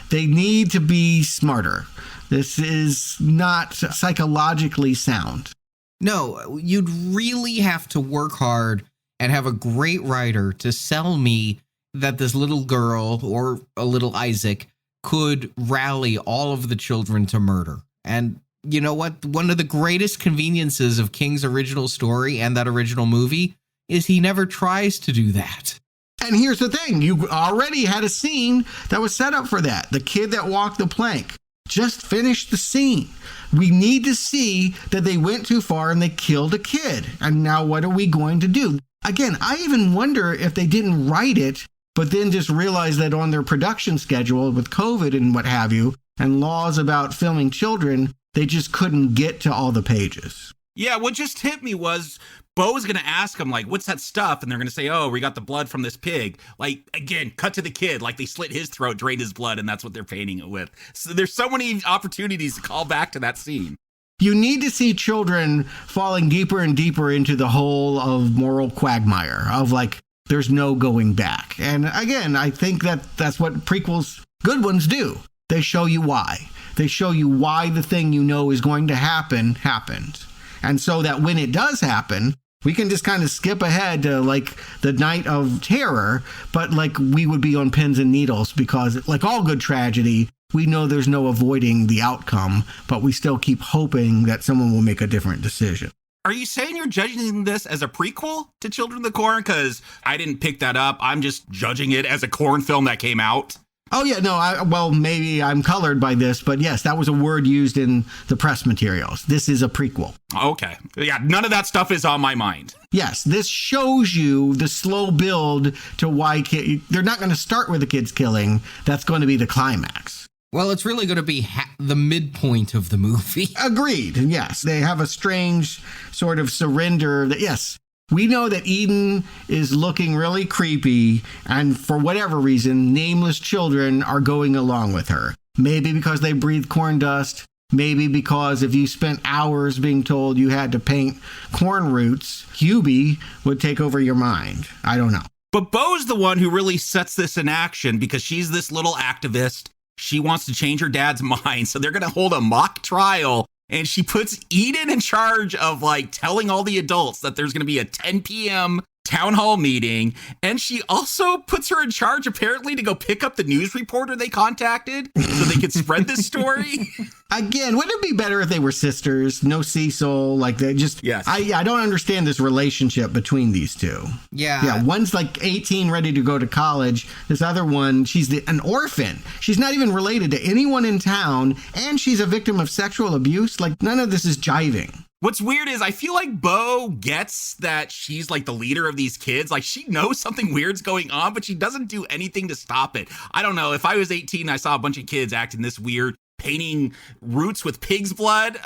They need to be smarter. This is not psychologically sound. No, you'd really have to work hard and have a great writer to sell me that this little girl or a little Isaac could rally all of the children to murder. And you know what? One of the greatest conveniences of King's original story and that original movie is he never tries to do that. And here's the thing. You already had a scene that was set up for that. The kid that walked the plank. Just finish the scene. We need to see that they went too far and they killed a kid. And now what are we going to do? Again, I even wonder if they didn't write it but then just realized that on their production schedule with COVID and what have you, and laws about filming children, they just couldn't get to all the pages. Yeah, what just hit me was Bo's going to ask him, like, what's that stuff? And they're going to say, oh, we got the blood from this pig. Like, again, cut to the kid. Like, they slit his throat, drained his blood, and that's what they're painting it with. So there's so many opportunities to call back to that scene. You need to see children falling deeper and deeper into the hole of moral quagmire, of like, there's no going back. And again, I think that's what prequels, good ones, do. They show you why. They show you why the thing you know is going to happen happened. And so that when it does happen, we can just kind of skip ahead to like the night of terror, but like we would be on pins and needles because like all good tragedy, we know there's no avoiding the outcome, but we still keep hoping that someone will make a different decision. Are you saying you're judging this as a prequel to Children of the Corn? Because I didn't pick that up. I'm just judging it as a corn film that came out. Oh, yeah, no, maybe I'm colored by this, but yes, that was a word used in the press materials. This is a prequel. Okay. Yeah, none of that stuff is on my mind. Yes, this shows you the slow build to why they're not going to start with the kids killing. That's going to be the climax. Well, it's really going to be the midpoint of the movie. Agreed. Yes, they have a strange sort of surrender that, yes, we know that Eden is looking really creepy, and for whatever reason, nameless children are going along with her. Maybe because they breathe corn dust. Maybe because if you spent hours being told you had to paint corn roots, Hubie would take over your mind. I don't know. But Bo's the one who really sets this in action because she's this little activist. She wants to change her dad's mind, so they're going to hold a mock trial, and she puts Eden in charge of, like, telling all the adults that there's going to be a 10 p.m. town hall meeting, and she also puts her in charge, apparently, to go pick up the news reporter they contacted so they could spread this story. Again, wouldn't it be better if they were sisters? No Cecil, like they just... Yes. I don't understand this relationship between these two. Yeah. Yeah, one's like 18, ready to go to college. This other one, she's an orphan. She's not even related to anyone in town, and she's a victim of sexual abuse. Like, none of this is jiving. What's weird is I feel like Bo gets that she's like the leader of these kids. Like, she knows something weird's going on, but she doesn't do anything to stop it. I don't know. If I was 18 and I saw a bunch of kids acting this weird, painting roots with pig's blood,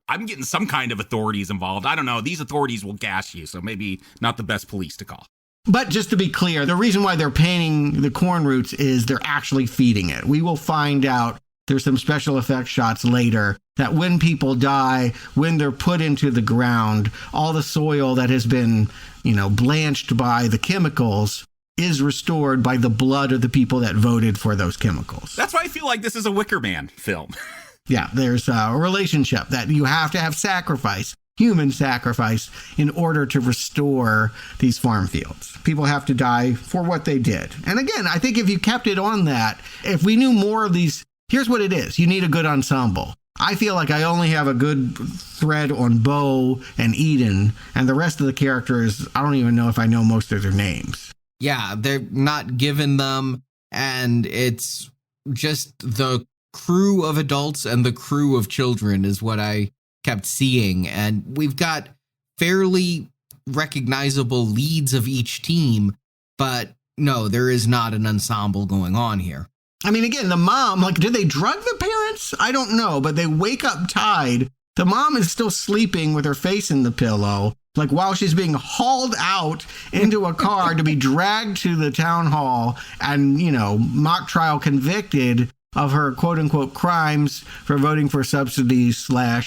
I'm getting some kind of authorities involved. I don't know. These authorities will gash you, so maybe not the best police to call. But just to be clear, the reason why they're painting the corn roots is they're actually feeding it. We will find out, there's some special effects shots later, that when people die, when they're put into the ground, all the soil that has been, blanched by the chemicals is restored by the blood of the people that voted for those chemicals. That's why I feel like this is a Wicker Man film. Yeah, there's a relationship that you have to have sacrifice, human sacrifice, in order to restore these farm fields. People have to die for what they did. And again, I think if you kept it on that, if we knew more of these, here's what it is. You need a good ensemble. I feel like I only have a good thread on Bo and Eden, and the rest of the characters, I don't even know if I know most of their names. Yeah, they're not given them, and it's just the crew of adults and the crew of children is what I kept seeing. And we've got fairly recognizable leads of each team, but no, there is not an ensemble going on here. I mean, again, the mom, like, did they drug the parents? I don't know, but they wake up tied. The mom is still sleeping with her face in the pillow, like while she's being hauled out into a car to be dragged to the town hall and, mock trial convicted of her quote unquote crimes for voting for subsidies / I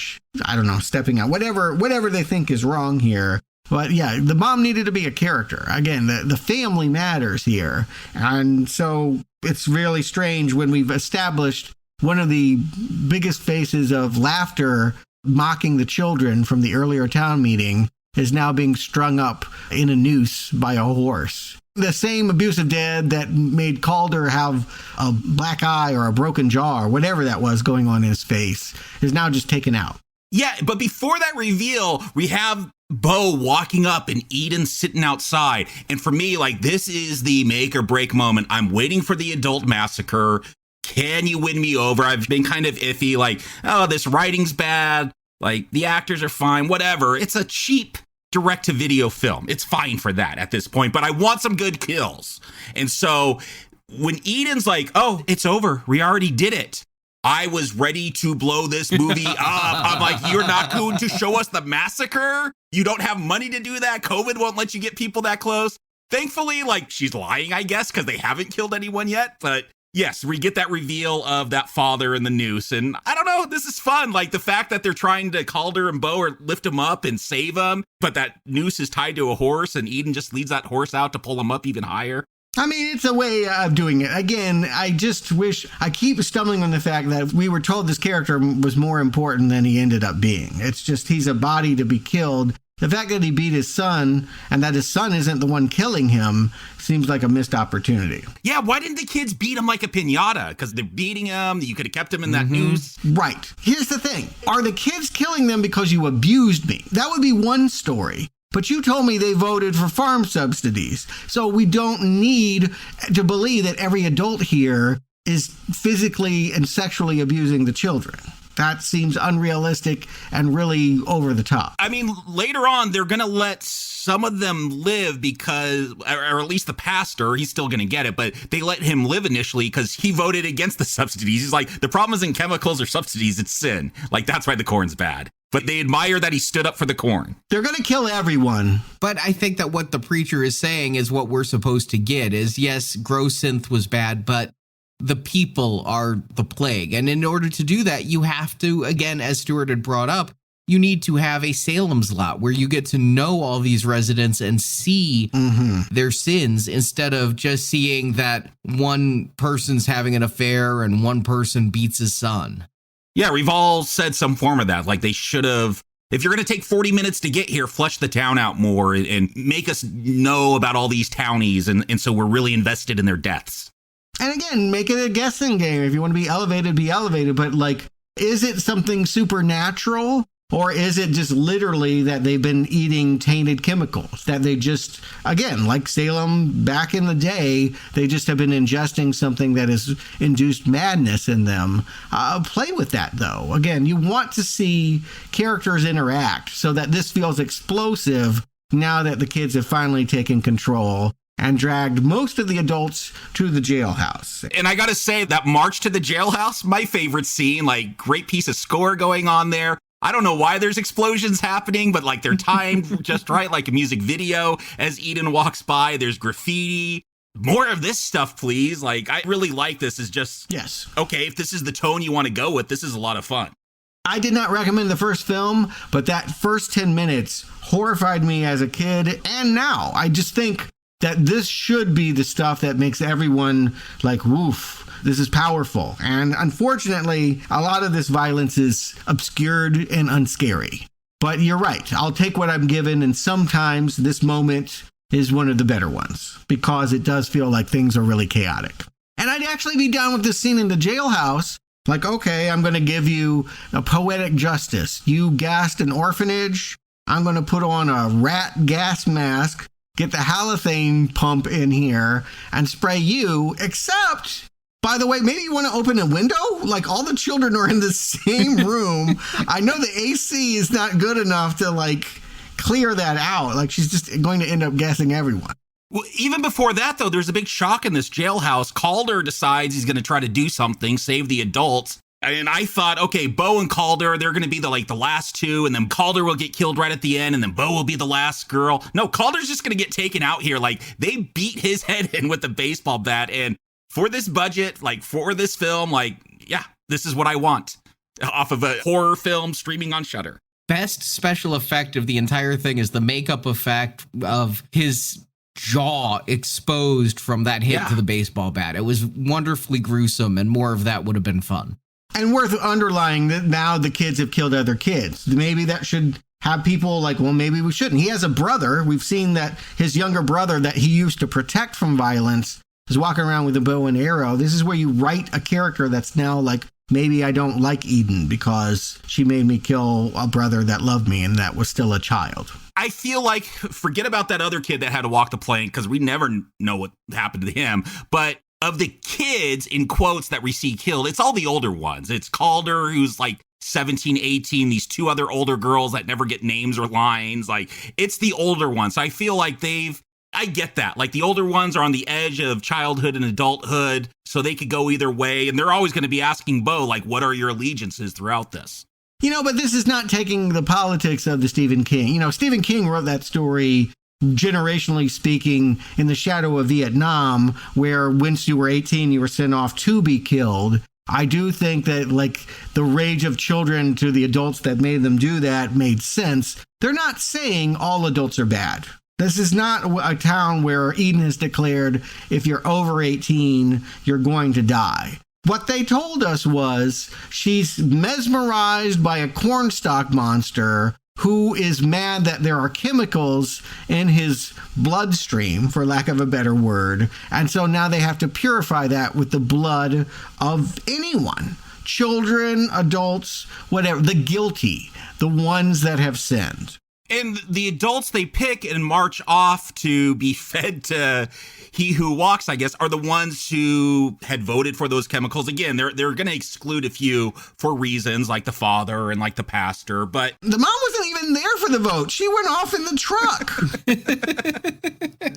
don't know, stepping out, whatever they think is wrong here. But yeah, the mom needed to be a character. Again, the family matters here. And so it's really strange when we've established one of the biggest faces of laughter mocking the children from the earlier town meeting is now being strung up in a noose by a horse. The same abusive dad that made Calder have a black eye or a broken jaw or whatever that was going on in his face is now just taken out. Yeah, but before that reveal, we have Bo walking up and Eden sitting outside. And for me, like, this is the make or break moment. I'm waiting for the adult massacre. Can you win me over? I've been kind of iffy, like, oh, this writing's bad. Like, the actors are fine, whatever. It's a cheap direct-to-video film. It's fine for that at this point, but I want some good kills. And so when Eden's like, oh, it's over, we already did it, I was ready to blow this movie up. I'm like, you're not going to show us the massacre? You don't have money to do that? COVID won't let you get people that close? Thankfully, like, she's lying, I guess, because they haven't killed anyone yet, but yes, we get that reveal of that father and the noose. And I don't know, this is fun. Like, the fact that they're trying to Calder and Bo or lift him up and save him, but that noose is tied to a horse and Eden just leads that horse out to pull him up even higher. I mean, it's a way of doing it. Again, I just wish, I keep stumbling on the fact that we were told this character was more important than he ended up being. It's just, he's a body to be killed. The fact that he beat his son and that his son isn't the one killing him seems like a missed opportunity. Yeah, why didn't the kids beat him like a piñata? Because they're beating him. You could have kept him in that noose. Right. Here's the thing. Are the kids killing them because you abused me? That would be one story. But you told me they voted for farm subsidies. So we don't need to believe that every adult here is physically and sexually abusing the children. That seems unrealistic and really over the top. I mean, later on, they're going to let some of them live because, or at least the pastor, he's still going to get it, but they let him live initially because he voted against the subsidies. He's like, the problem isn't chemicals or subsidies, it's sin. Like, that's why the corn's bad. But they admire that he stood up for the corn. They're going to kill everyone. But I think that what the preacher is saying is what we're supposed to get is, yes, gross synth was bad, but the people are the plague. And in order to do that, you have to, again, as Stuart had brought up, you need to have a Salem's Lot where you get to know all these residents and see their sins instead of just seeing that one person's having an affair and one person beats his son. Yeah, we've all said some form of that. Like, they should have, if you're going to take 40 minutes to get here, flesh the town out more and make us know about all these townies. And so we're really invested in their deaths. And again, make it a guessing game. If you want to be elevated, be elevated. But like, Is it something supernatural? Or is it just literally that they've been eating tainted chemicals? That they just, again, like Salem back in the day, they just have been ingesting something that has induced madness in them. Play with that, though. Again, you want to see characters interact so that this feels explosive now that the kids have finally taken control and dragged most of the adults to the jailhouse. And I gotta say, that march to the jailhouse, my favorite scene, like great piece of score going on there. I don't know why there's explosions happening, but like they're timed just right, like a music video. As Eden walks by, there's graffiti. More of this stuff, please. Like, I really like this. Is just, yes. Okay, if this is the tone you want to go with, this is a lot of fun. I did not recommend the first film, but that first 10 minutes horrified me as a kid and now. I just think that this should be the stuff that makes everyone like, woof. This is powerful. And unfortunately, a lot of this violence is obscured and unscary. But you're right. I'll take what I'm given. And sometimes this moment is one of the better ones because it does feel like things are really chaotic. And I'd actually be down with this scene in the jailhouse. Like, okay, I'm going to give you a poetic justice. You gassed an orphanage. I'm going to put on a rat gas mask, get the hallucinating pump in here and spray you, except... By the way, maybe you want to open a window? Like all the children are in the same room. I know the AC is not good enough to like clear that out. Like she's just going to end up gassing everyone. Well, even before that, though, there's a big shock in this jailhouse. Calder decides he's going to try to do something, save the adults. And I thought, okay, Bo and Calder, they're going to be the last two, and then Calder will get killed right at the end, and then Bo will be the last girl. No, Calder's just going to get taken out here. Like they beat his head in with the baseball bat, and for this budget, like for this film, like, yeah, this is what I want off of a horror film streaming on Shudder. Best special effect of the entire thing is the makeup effect of his jaw exposed from that hit to the baseball bat. It was wonderfully gruesome, and more of that would have been fun. And worth underlying that now the kids have killed other kids. Maybe that should have people like, well, maybe we shouldn't. He has a brother. We've seen that his younger brother that he used to protect from violence is walking around with a bow and arrow. This is where you write a character that's now like, maybe I don't like Eden because she made me kill a brother that loved me and that was still a child. I feel like, forget about that other kid that had to walk the plank because we never know what happened to him. But of the kids, in quotes, that we see killed, it's all the older ones. It's Calder, who's like 17, 18, these two other older girls that never get names or lines. Like, it's the older ones. So I feel like I get that. Like the older ones are on the edge of childhood and adulthood, so they could go either way. And they're always going to be asking Bo, like, what are your allegiances throughout this? You know, but this is not taking the politics of the Stephen King. You know, Stephen King wrote that story, generationally speaking, in the shadow of Vietnam, where once you were 18, you were sent off to be killed. I do think that, like, the rage of children to the adults that made them do that made sense. They're not saying all adults are bad. This is not a town where Eden has declared if you're over 18, you're going to die. What they told us was she's mesmerized by a cornstalk monster who is mad that there are chemicals in his bloodstream, for lack of a better word. And so now they have to purify that with the blood of anyone. Children, adults, whatever, the guilty, the ones that have sinned. And the adults they pick and march off to be fed to He Who Walks, I guess, are the ones who had voted for those chemicals. Again, they're going to exclude a few for reasons like the father and like the pastor, but the mom wasn't even there for the vote. She went off in the truck.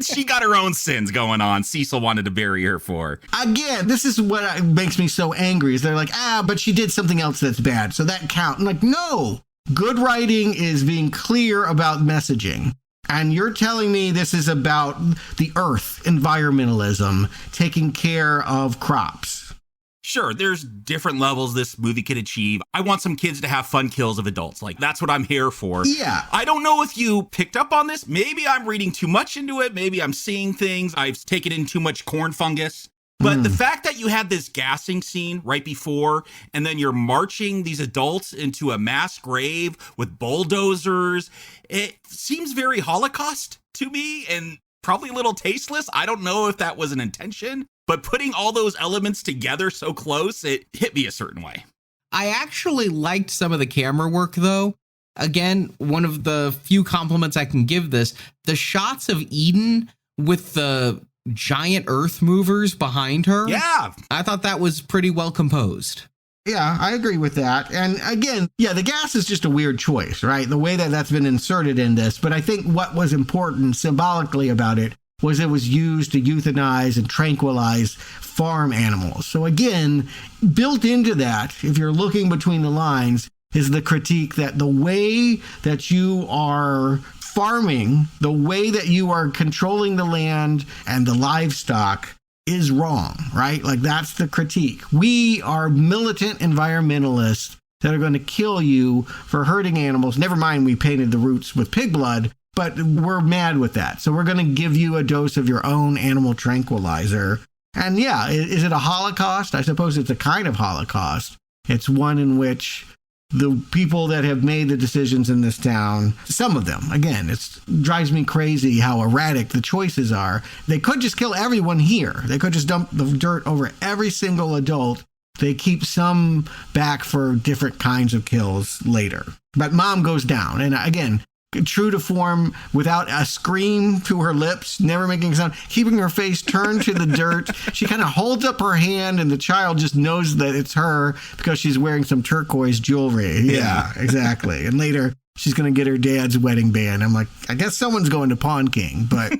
She got her own sins going on. Cecil wanted to bury her for. Again, this is what makes me so angry is they're like, but she did something else that's bad, so that counts. I'm like, no. Good writing is being clear about messaging. And you're telling me this is about the earth, environmentalism, taking care of crops. Sure, there's different levels this movie could achieve. I want some kids to have fun kills of adults. Like, that's what I'm here for. Yeah. I don't know if you picked up on this. Maybe I'm reading too much into it. Maybe I'm seeing things. I've taken in too much corn fungus. But the fact that you had this gassing scene right before, and then you're marching these adults into a mass grave with bulldozers, it seems very Holocaust to me and probably a little tasteless. I don't know if that was an intention, but putting all those elements together so close, it hit me a certain way. I actually liked some of the camera work, though. Again, one of the few compliments I can give this, the shots of Eden with the giant earth movers behind her. Yeah. I thought that was pretty well composed. Yeah, I agree with that. And again, yeah, the gas is just a weird choice, right? The way that that's been inserted in this. But I think what was important symbolically about it was it was used to euthanize and tranquilize farm animals. So again, built into that, if you're looking between the lines, is the critique that the way that you are farming, the way that you are controlling the land and the livestock is wrong, right? Like that's the critique. We are militant environmentalists that are going to kill you for hurting animals. Never mind, we painted the roots with pig blood, but we're mad with that. So we're going to give you a dose of your own animal tranquilizer. And yeah, is it a Holocaust? I suppose it's a kind of Holocaust. It's one in which the people that have made the decisions in this town, some of them, again, it drives me crazy how erratic the choices are. They could just kill everyone here. They could just dump the dirt over every single adult. They keep some back for different kinds of kills later. But mom goes down. And again, true to form, without a scream to her lips, never making a sound, keeping her face turned to the dirt. She kind of holds up her hand and the child just knows that it's her because she's wearing some turquoise jewelry. Yeah, exactly. And later she's going to get her dad's wedding band. I'm like, I guess someone's going to Pawn King, but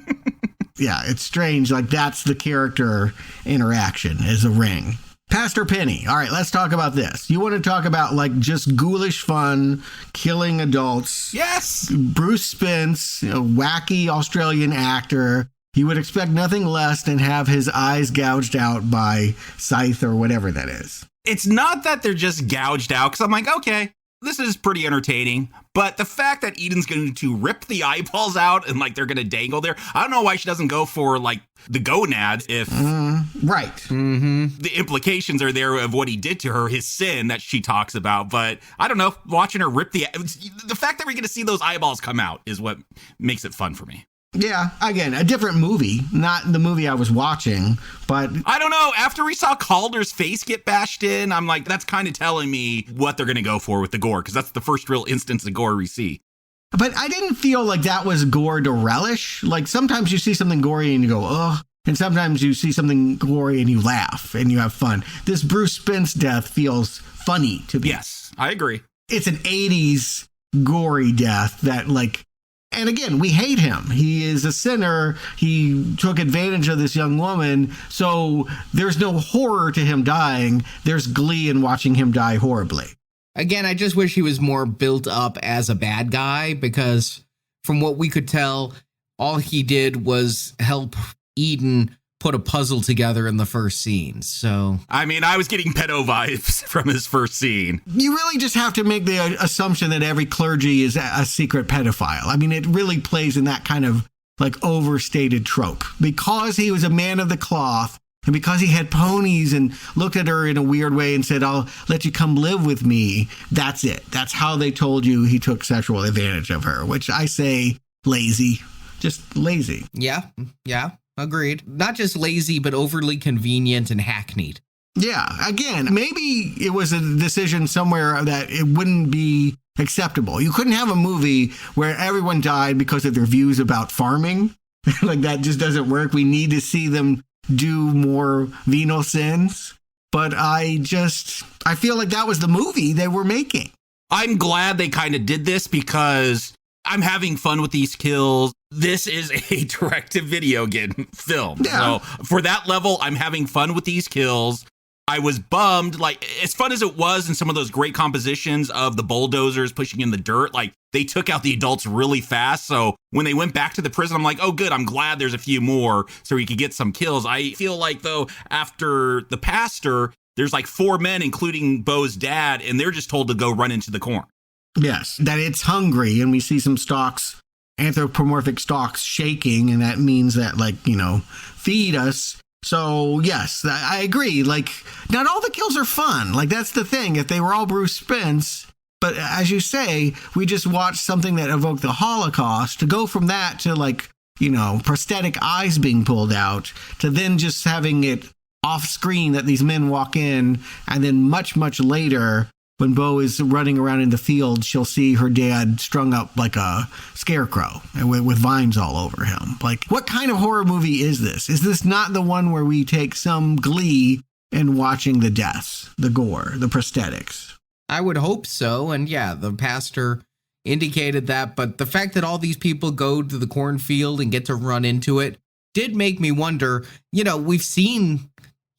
yeah, it's strange. Like that's the character interaction is a ring. Pastor Penny. All right, let's talk about this. You want to talk about like just ghoulish fun, killing adults. Yes. Bruce Spence, wacky Australian actor. You would expect nothing less than have his eyes gouged out by Scythe or whatever that is. It's not that they're just gouged out, because I'm like, okay, this is pretty entertaining. But the fact that Eden's going to rip the eyeballs out and like they're going to dangle there, I don't know why she doesn't go for like the gonads if right. The implications are there of what he did to her, his sin that she talks about. But I don't know, watching her rip the fact that we're going to see those eyeballs come out is what makes it fun for me. Yeah, again, a different movie, not the movie I was watching, but I don't know. After we saw Calder's face get bashed in, I'm like, that's kind of telling me what they're going to go for with the gore, because that's the first real instance of gore we see. But I didn't feel like that was gore to relish. Like sometimes you see something gory and you go, ugh. And sometimes you see something gory and you laugh and you have fun. This Bruce Spence death feels funny to me. Yes, I agree. It's an 80s gory death that like, and again, we hate him. He is a sinner. He took advantage of this young woman. So there's no horror to him dying. There's glee in watching him die horribly. Again, I just wish he was more built up as a bad guy, because from what we could tell, all he did was help Eden put a puzzle together in the first scene. So, I mean, I was getting pedo vibes from his first scene. You really just have to make the assumption that every clergy is a secret pedophile. I mean, it really plays in that kind of like overstated trope. Because he was a man of the cloth and because he had ponies and looked at her in a weird way and said, I'll let you come live with me. That's it. That's how they told you he took sexual advantage of her, which I say lazy, just lazy. Yeah. Agreed. Not just lazy, but overly convenient and hackneyed. Yeah. Again, maybe it was a decision somewhere that it wouldn't be acceptable. You couldn't have a movie where everyone died because of their views about farming. Like that just doesn't work. We need to see them do more venal sins. But I feel like that was the movie they were making. I'm glad they kind of did this because I'm having fun with these kills. This is a direct-to-video film. Yeah. So for that level, I'm having fun with these kills. I was bummed, like, as fun as it was in some of those great compositions of the bulldozers pushing in the dirt, like, they took out the adults really fast. So when they went back to the prison, I'm like, oh, good, I'm glad there's a few more so we could get some kills. I feel like, though, after the pastor, there's like 4 men, including Bo's dad, and they're just told to go run into the corn. Yes, that it's hungry, and we see some stalks, anthropomorphic stalks shaking, and that means that, like, feed us. So, yes, I agree. Like, not all the kills are fun. Like, that's the thing. If they were all Bruce Spence, but as you say, we just watched something that evoked the Holocaust, to go from that to, like, prosthetic eyes being pulled out, to then just having it off screen that these men walk in, and then much, much later, when Bo is running around in the field, she'll see her dad strung up like a scarecrow with vines all over him. Like, what kind of horror movie is this? Is this not the one where we take some glee in watching the deaths, the gore, the prosthetics? I would hope so. And yeah, the pastor indicated that. But the fact that all these people go to the cornfield and get to run into it did make me wonder, we've seen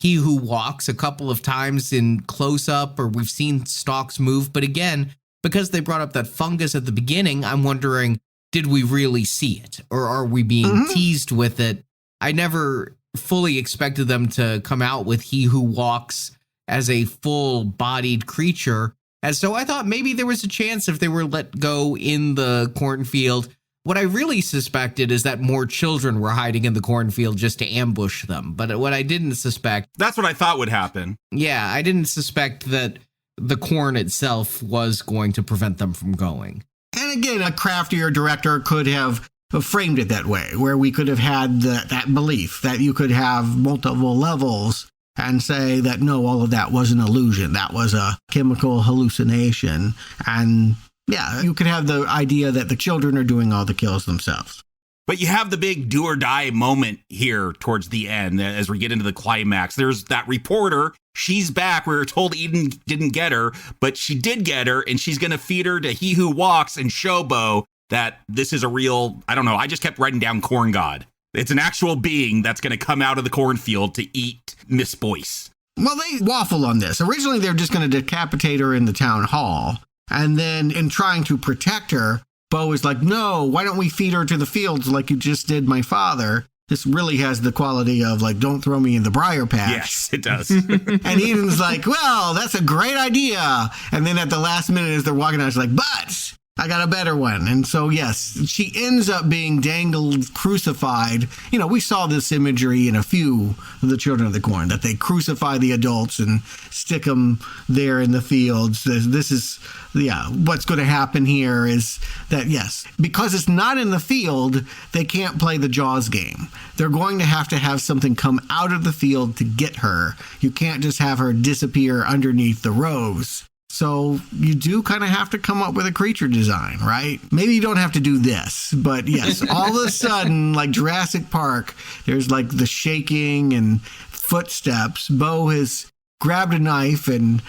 He Who Walks a couple of times in close-up, or we've seen stalks move. But again, because they brought up that fungus at the beginning, I'm wondering, did we really see it? Or are we being teased with it? I never fully expected them to come out with He Who Walks as a full-bodied creature. And so I thought maybe there was a chance if they were let go in the cornfield. What I really suspected is that more children were hiding in the cornfield just to ambush them. But what I didn't suspect... That's what I thought would happen. Yeah, I didn't suspect that the corn itself was going to prevent them from going. And again, a craftier director could have framed it that way, where we could have had that belief that you could have multiple levels and say that, no, all of that was an illusion. That was a chemical hallucination. And yeah, you could have the idea that the children are doing all the kills themselves. But you have the big do or die moment here towards the end as we get into the climax. There's that reporter. She's back. We were told Eden didn't get her, but she did get her, and she's going to feed her to He Who Walks and show Bo that this is a real, I don't know, I just kept writing down corn god. It's an actual being that's going to come out of the cornfield to eat Miss Boyce. Well, they waffle on this. Originally, they were just going to decapitate her in the town hall. And then in trying to protect her, Bo is like, no, why don't we feed her to the fields like you just did my father? This really has the quality of like, don't throw me in the briar patch. Yes, it does. And Eden's like, well, that's a great idea. And then at the last minute as they're walking out, she's like, but I got a better one. And so, yes, she ends up being dangled, crucified. We saw this imagery in a few of the Children of the Corn, that they crucify the adults and stick them there in the fields. This is, what's going to happen here is that, yes, because it's not in the field, they can't play the Jaws game. They're going to have something come out of the field to get her. You can't just have her disappear underneath the rows. So you do kind of have to come up with a creature design, right? Maybe you don't have to do this, but yes, all of a sudden, like Jurassic Park, there's like the shaking and footsteps. Bo has grabbed a knife and,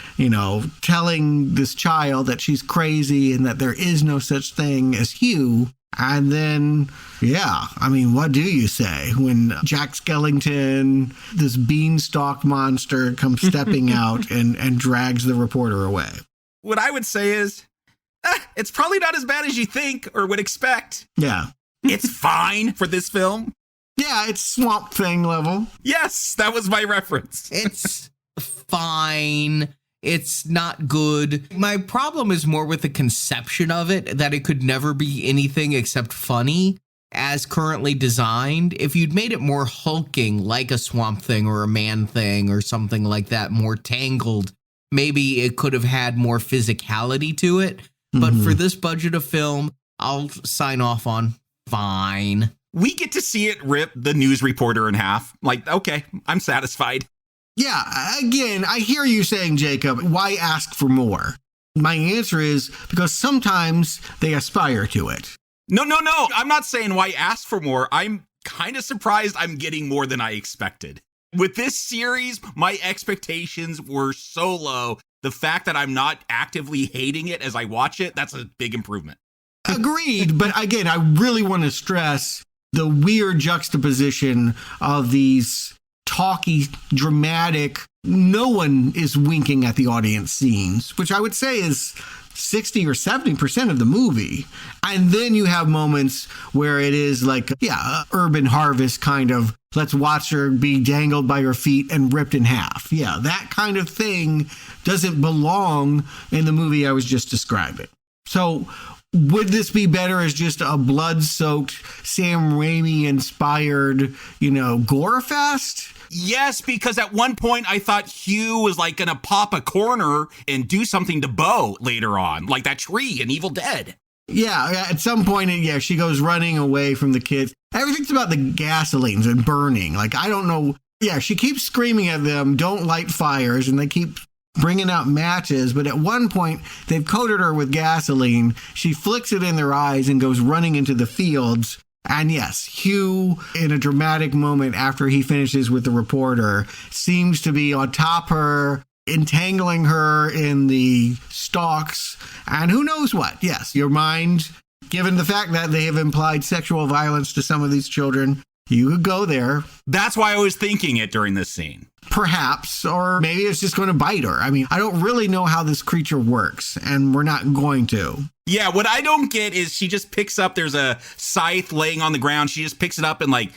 telling this child that she's crazy and that there is no such thing as Hugh. And then, what do you say when Jack Skellington, this beanstalk monster, comes stepping out and drags the reporter away? What I would say is, it's probably not as bad as you think or would expect. Yeah. It's fine for this film. Yeah, it's Swamp Thing level. Yes, that was my reference. It's fine. It's not good. My problem is more with the conception of it, that it could never be anything except funny as currently designed. If you'd made it more hulking, like a Swamp Thing or a Man Thing or something like that, more tangled, maybe it could have had more physicality to it. But for this budget of film, I'll sign off on fine. We get to see it rip the news reporter in half. Like, okay, I'm satisfied. Yeah, again, I hear you saying, Jacob, why ask for more? My answer is because sometimes they aspire to it. No. I'm not saying why ask for more. I'm kind of surprised I'm getting more than I expected. With this series, my expectations were so low. The fact that I'm not actively hating it as I watch it, that's a big improvement. Agreed. But again, I really want to stress the weird juxtaposition of these talky, dramatic, no one is winking at the audience scenes, which I would say is 60 or 70% of the movie. And then you have moments where it is like, urban harvest kind of, let's watch her be dangled by her feet and ripped in half. Yeah, that kind of thing doesn't belong in the movie I was just describing. So would this be better as just a blood-soaked, Sam Raimi-inspired, gore fest? Yes, because at one point I thought Hugh was like going to pop a corner and do something to Bo later on, like that tree in Evil Dead. Yeah, at some point, she goes running away from the kids. Everything's about the gasolines and burning. Like, I don't know. Yeah, she keeps screaming at them, don't light fires, and they keep bringing out matches, but at one point they've coated her with gasoline. She flicks it in their eyes and goes running into the fields. And yes, Hugh, in a dramatic moment after he finishes with the reporter, seems to be on top her, entangling her in the stalks, and who knows what. Yes, your mind, given the fact that they have implied sexual violence to some of these children, you could go there. That's why I was thinking it during this scene. Perhaps, or maybe it's just going to bite her. I mean, I don't really know how this creature works, and we're not going to. Yeah, what I don't get is she just picks up, there's a scythe laying on the ground. She just picks it up and I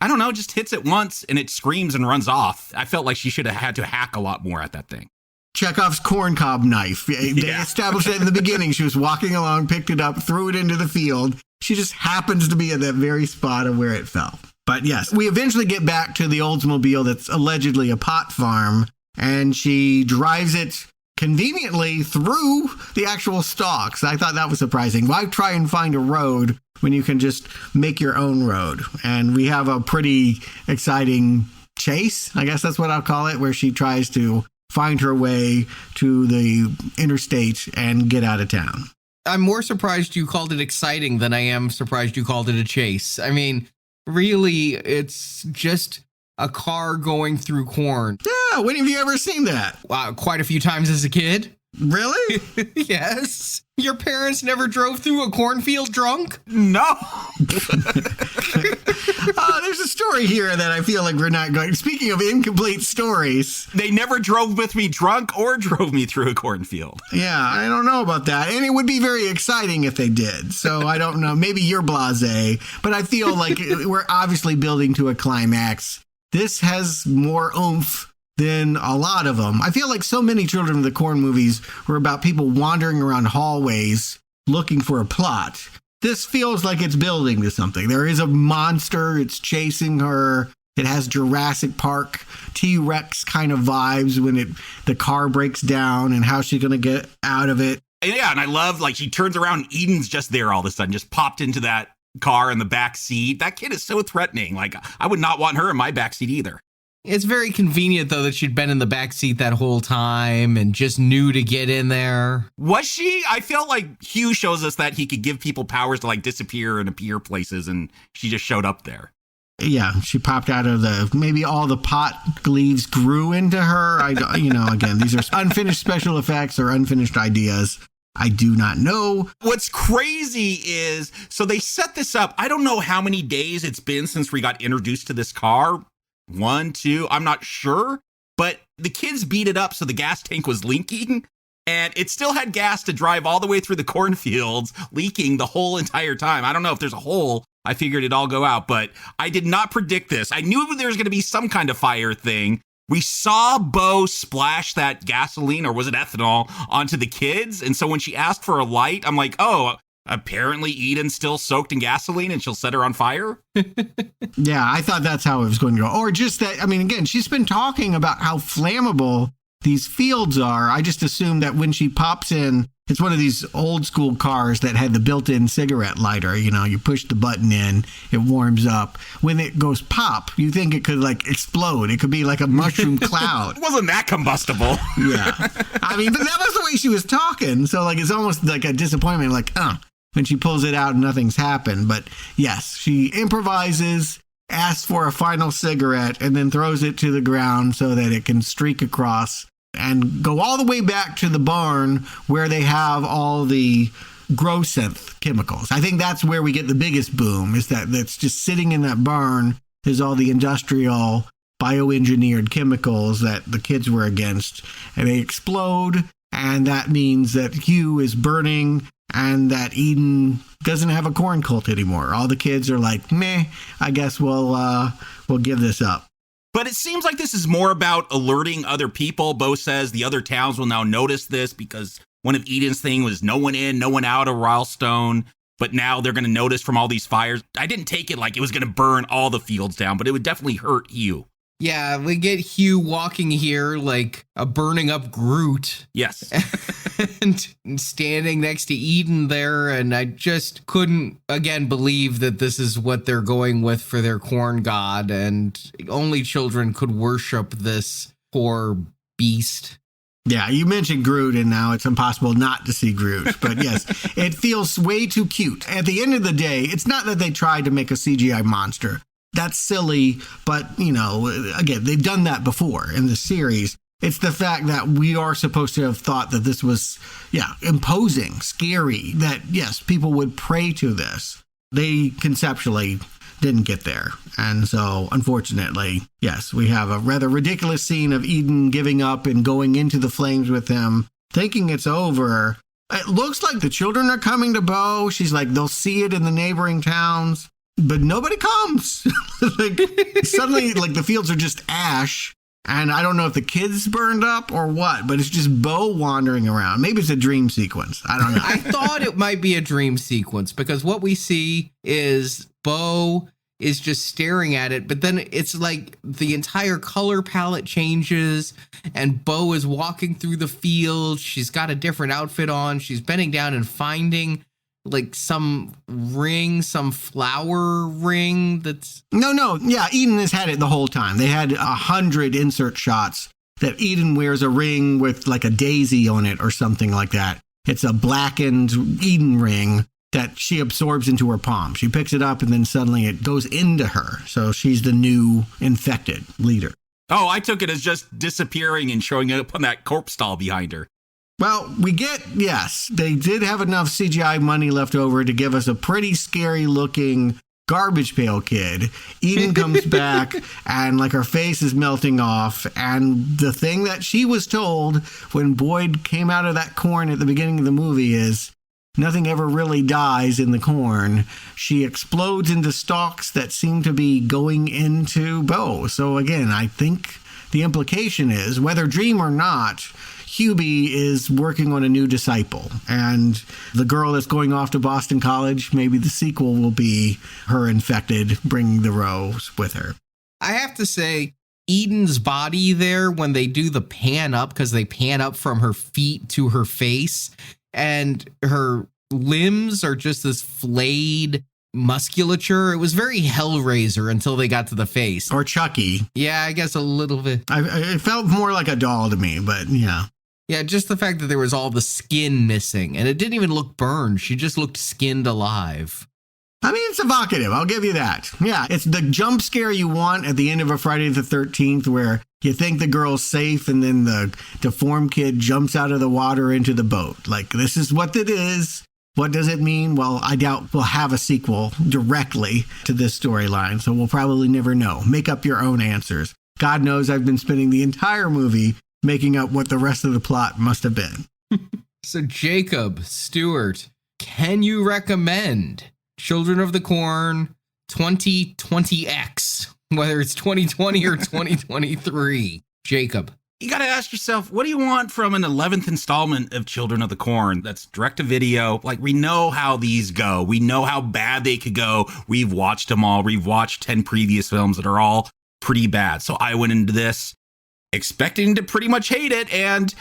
don't know, just hits it once and it screams and runs off. I felt like she should have had to hack a lot more at that thing. Chekhov's corncob knife. They established it in the beginning. She was walking along, picked it up, threw it into the field. She just happens to be at that very spot of where it fell. But yes, we eventually get back to the Oldsmobile that's allegedly a pot farm, and she drives it conveniently through the actual stalks. I thought that was surprising. Why try and find a road when you can just make your own road? And we have a pretty exciting chase, I guess that's what I'll call it, where she tries to find her way to the interstate and get out of town. I'm more surprised you called it exciting than I am surprised you called it a chase. I mean, really, it's just a car going through corn. Yeah, when have you ever seen that? Quite a few times as a kid. Really? Yes. Your parents never drove through a cornfield drunk? No. There's a story here that I feel like we're not going. Speaking of incomplete stories. They never drove with me drunk or drove me through a cornfield. Yeah, I don't know about that. And it would be very exciting if they did. So I don't know. Maybe you're blasé, but I feel like we're obviously building to a climax. This has more oomph than a lot of them. I feel like so many Children of the Corn movies were about people wandering around hallways looking for a plot. This feels like it's building to something. There is a monster. It's chasing her. It has Jurassic Park, T-Rex kind of vibes when the car breaks down and how she's going to get out of it. Yeah, and I love, she turns around and Eden's just there all of a sudden, just popped into that car in the back seat. That kid is so threatening. I would not want her in my back seat either. It's very convenient, though, that she'd been in the backseat that whole time and just knew to get in there. Was she? I felt like Hugh shows us that he could give people powers to disappear and appear places, and she just showed up there. Yeah, she popped out of maybe all the pot leaves grew into her. Again, these are unfinished special effects or unfinished ideas. I do not know. What's crazy is, so they set this up. I don't know how many days it's been since we got introduced to this car. 1, 2, I'm not sure, but the kids beat it up so the gas tank was leaking, and it still had gas to drive all the way through the cornfields, leaking the whole entire time. I don't know if there's a hole. I figured it'd all go out, but I did not predict this. I knew there was going to be some kind of fire thing. We saw Bo splash that gasoline, or was it ethanol, onto the kids, and so when she asked for a light, I'm like, oh, apparently Eden's still soaked in gasoline and she'll set her on fire? Yeah, I thought that's how it was going to go. Or just that, again, she's been talking about how flammable these fields are. I just assumed that when she pops in, it's one of these old school cars that had the built-in cigarette lighter. You push the button in, it warms up. When it goes pop, you think it could explode. It could be like a mushroom cloud. It wasn't that combustible. Yeah. But that was the way she was talking. So it's almost like a disappointment, when she pulls it out and nothing's happened. But yes, she improvises, asks for a final cigarette, and then throws it to the ground so that it can streak across and go all the way back to the barn where they have all the grow-synth chemicals. I think that's where we get the biggest boom, is that's just sitting in that barn is all the industrial bioengineered chemicals that the kids were against. And they explode, and that means that Hugh is burning and that Eden doesn't have a corn cult anymore. All the kids are like, meh, I guess we'll give this up. But it seems like this is more about alerting other people. Bo says the other towns will now notice this because one of Eden's thing was no one in, no one out of Rylestone. But now they're going to notice from all these fires. I didn't take it like it was going to burn all the fields down, but it would definitely hurt Hugh. Yeah, we get Hugh walking here like a burning up Groot. Yes. and standing next to Eden there. And I just couldn't, again, believe that this is what they're going with for their corn god. And only children could worship this poor beast. Yeah, you mentioned Groot, and now it's impossible not to see Groot. But yes, it feels way too cute. At the end of the day, it's not that they tried to make a CGI monster. That's silly, but, you know, again, they've done that before in the series. It's the fact that we are supposed to have thought that this was, imposing, scary, that, yes, people would pray to this. They conceptually didn't get there. And so, unfortunately, yes, we have a rather ridiculous scene of Eden giving up and going into the flames with him, thinking it's over. It looks like the children are coming to Bo. She's like, they'll see it in the neighboring towns, but nobody comes. Suddenly, the fields are just ash. And I don't know if the kids burned up or what, but it's just Bo wandering around. Maybe it's a dream sequence. I don't know. I thought it might be a dream sequence because what we see is Bo is just staring at it, but then it's like the entire color palette changes and Bo is walking through the field. She's got a different outfit on. She's bending down and finding some ring, some flower ring that's... No. Yeah, Eden has had it the whole time. They had 100 insert shots that Eden wears a ring with a daisy on it or something like that. It's a blackened Eden ring that she absorbs into her palm. She picks it up and then suddenly it goes into her. So she's the new infected leader. Oh, I took it as just disappearing and showing up on that corpse doll behind her. Well, yes, they did have enough CGI money left over to give us a pretty scary looking garbage pail kid. Eden comes back and her face is melting off. And the thing that she was told when Boyd came out of that corn at the beginning of the movie is nothing ever really dies in the corn. She explodes into stalks that seem to be going into Bo. So again, I think the implication is, whether dream or not, Hubie is working on a new disciple, and the girl that's going off to Boston College, maybe the sequel will be her infected, bringing the rose with her. I have to say, Eden's body there, when they do the pan up, because they pan up from her feet to her face, and her limbs are just this flayed musculature. It was very Hellraiser until they got to the face. Or Chucky. Yeah, I guess a little bit. It felt more like a doll to me, but yeah. Yeah, just the fact that there was all the skin missing, and it didn't even look burned. She just looked skinned alive. I mean, it's evocative. I'll give you that. Yeah, it's the jump scare you want at the end of a Friday the 13th where you think the girl's safe and then the deformed kid jumps out of the water into the boat. This is what it is. What does it mean? Well, I doubt we'll have a sequel directly to this storyline, so we'll probably never know. Make up your own answers. God knows I've been spending the entire movie making up what the rest of the plot must have been. So Jakob, Stuart, can you recommend Children of the Corn 2020X, whether it's 2020 or 2023? Jakob. You got to ask yourself, what do you want from an 11th installment of Children of the Corn that's direct to video? We know how these go. We know how bad they could go. We've watched them all. We've watched 10 previous films that are all pretty bad. So I went into this expecting to pretty much hate it, and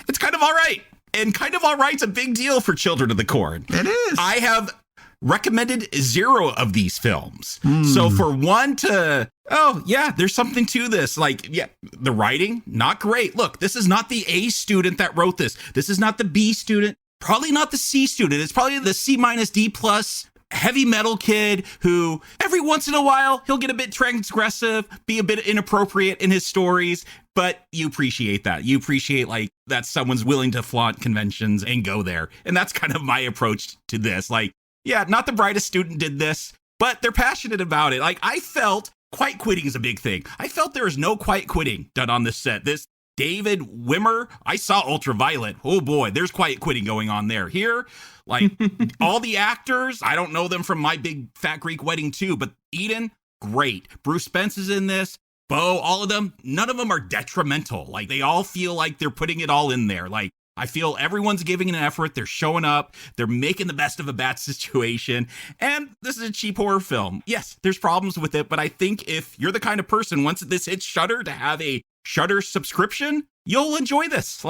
it's kind of all right. And kind of all right's a big deal for Children of the Corn. It is. I have recommended 0 of these films. So for one to, there's something to this. The writing, not great. Look, this is not the A student that wrote this. This is not the B student. Probably not the C student. It's probably the C- D+ heavy metal kid who every once in a while he'll get a bit transgressive, be a bit inappropriate in his stories, but you appreciate that. You appreciate that someone's willing to flaunt conventions and go there. And that's kind of my approach to this. Not the brightest student did this, but they're passionate about it. I felt quiet quitting is a big thing. I felt there is no quiet quitting done on this set. This David Wimmer, I saw Ultraviolet. Oh boy, there's quiet quitting going on there. Here, all the actors, I don't know them from My Big Fat Greek Wedding 2, but Eden, great. Bruce Spence is in this. Bo, all of them, none of them are detrimental. They all feel like they're putting it all in there. I feel everyone's giving an effort. They're showing up. They're making the best of a bad situation. And this is a cheap horror film. Yes, there's problems with it, but I think if you're the kind of person, once this hits Shudder, to have a Shudder subscription, you'll enjoy this.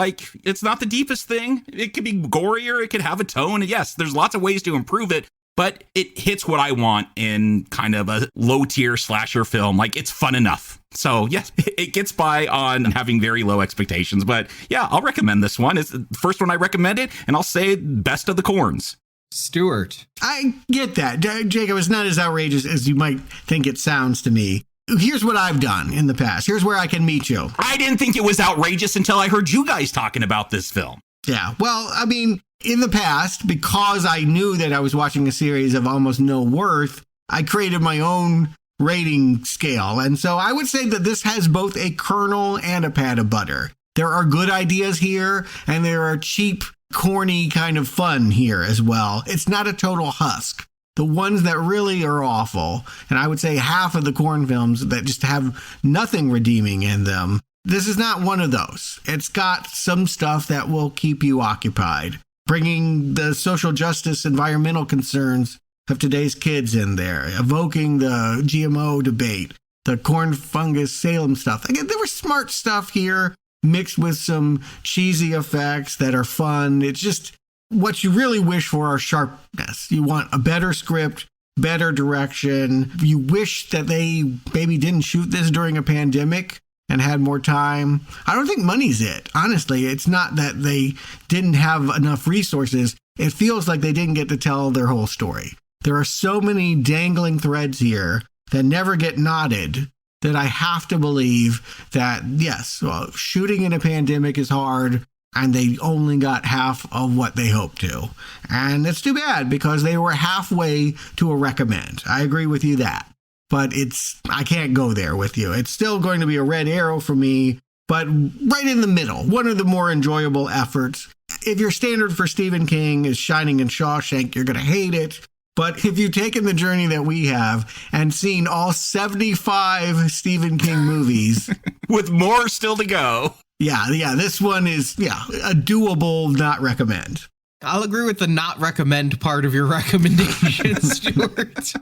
It's not the deepest thing. It could be gorier. It could have a tone. And yes, there's lots of ways to improve it, but it hits what I want in kind of a low-tier slasher film. Like, it's fun enough. So, yes, it gets by on having very low expectations. But, yeah, I'll recommend this one. It's the first one I recommended, and I'll say best of the corns. Stuart. I get that. Jacob, it's not as outrageous as you might think it sounds to me. Here's what I've done in the past. Here's where I can meet you. I didn't think it was outrageous until I heard you guys talking about this film. Yeah, well, I mean, in the past, because I knew that I was watching a series of almost no worth, I created my own rating scale. And so I would say that this has both a kernel and a pat of butter. There are good ideas here, and there are cheap, corny kind of fun here as well. It's not a total husk. The ones that really are awful, and I would say half of the Corn films that just have nothing redeeming in them, this is not one of those. It's got some stuff that will keep you occupied, bringing the social justice, environmental concerns of today's kids in there, evoking the GMO debate, the corn fungus Salem stuff. Again, there was smart stuff here mixed with some cheesy effects that are fun. It's just what you really wish for are sharpness. You want a better script, better direction. You wish that they maybe didn't shoot this during a pandemic and had more time. I don't think money's it. Honestly, it's not that they didn't have enough resources. It feels like they didn't get to tell their whole story. There are so many dangling threads here that never get knotted that I have to believe that, yes, well, shooting in a pandemic is hard, and they only got half of what they hoped to. And it's too bad, because they were halfway to a recommend. I agree with you that. But I can't go there with you. It's still going to be a red arrow for me, but right in the middle, one of the more enjoyable efforts. If your standard for Stephen King is Shining and Shawshank, you're going to hate it. But if you've taken the journey that we have and seen all 75 Stephen King movies, with more still to go. Yeah, this one is, a doable not recommend. I'll agree with the not recommend part of your recommendation, Stuart.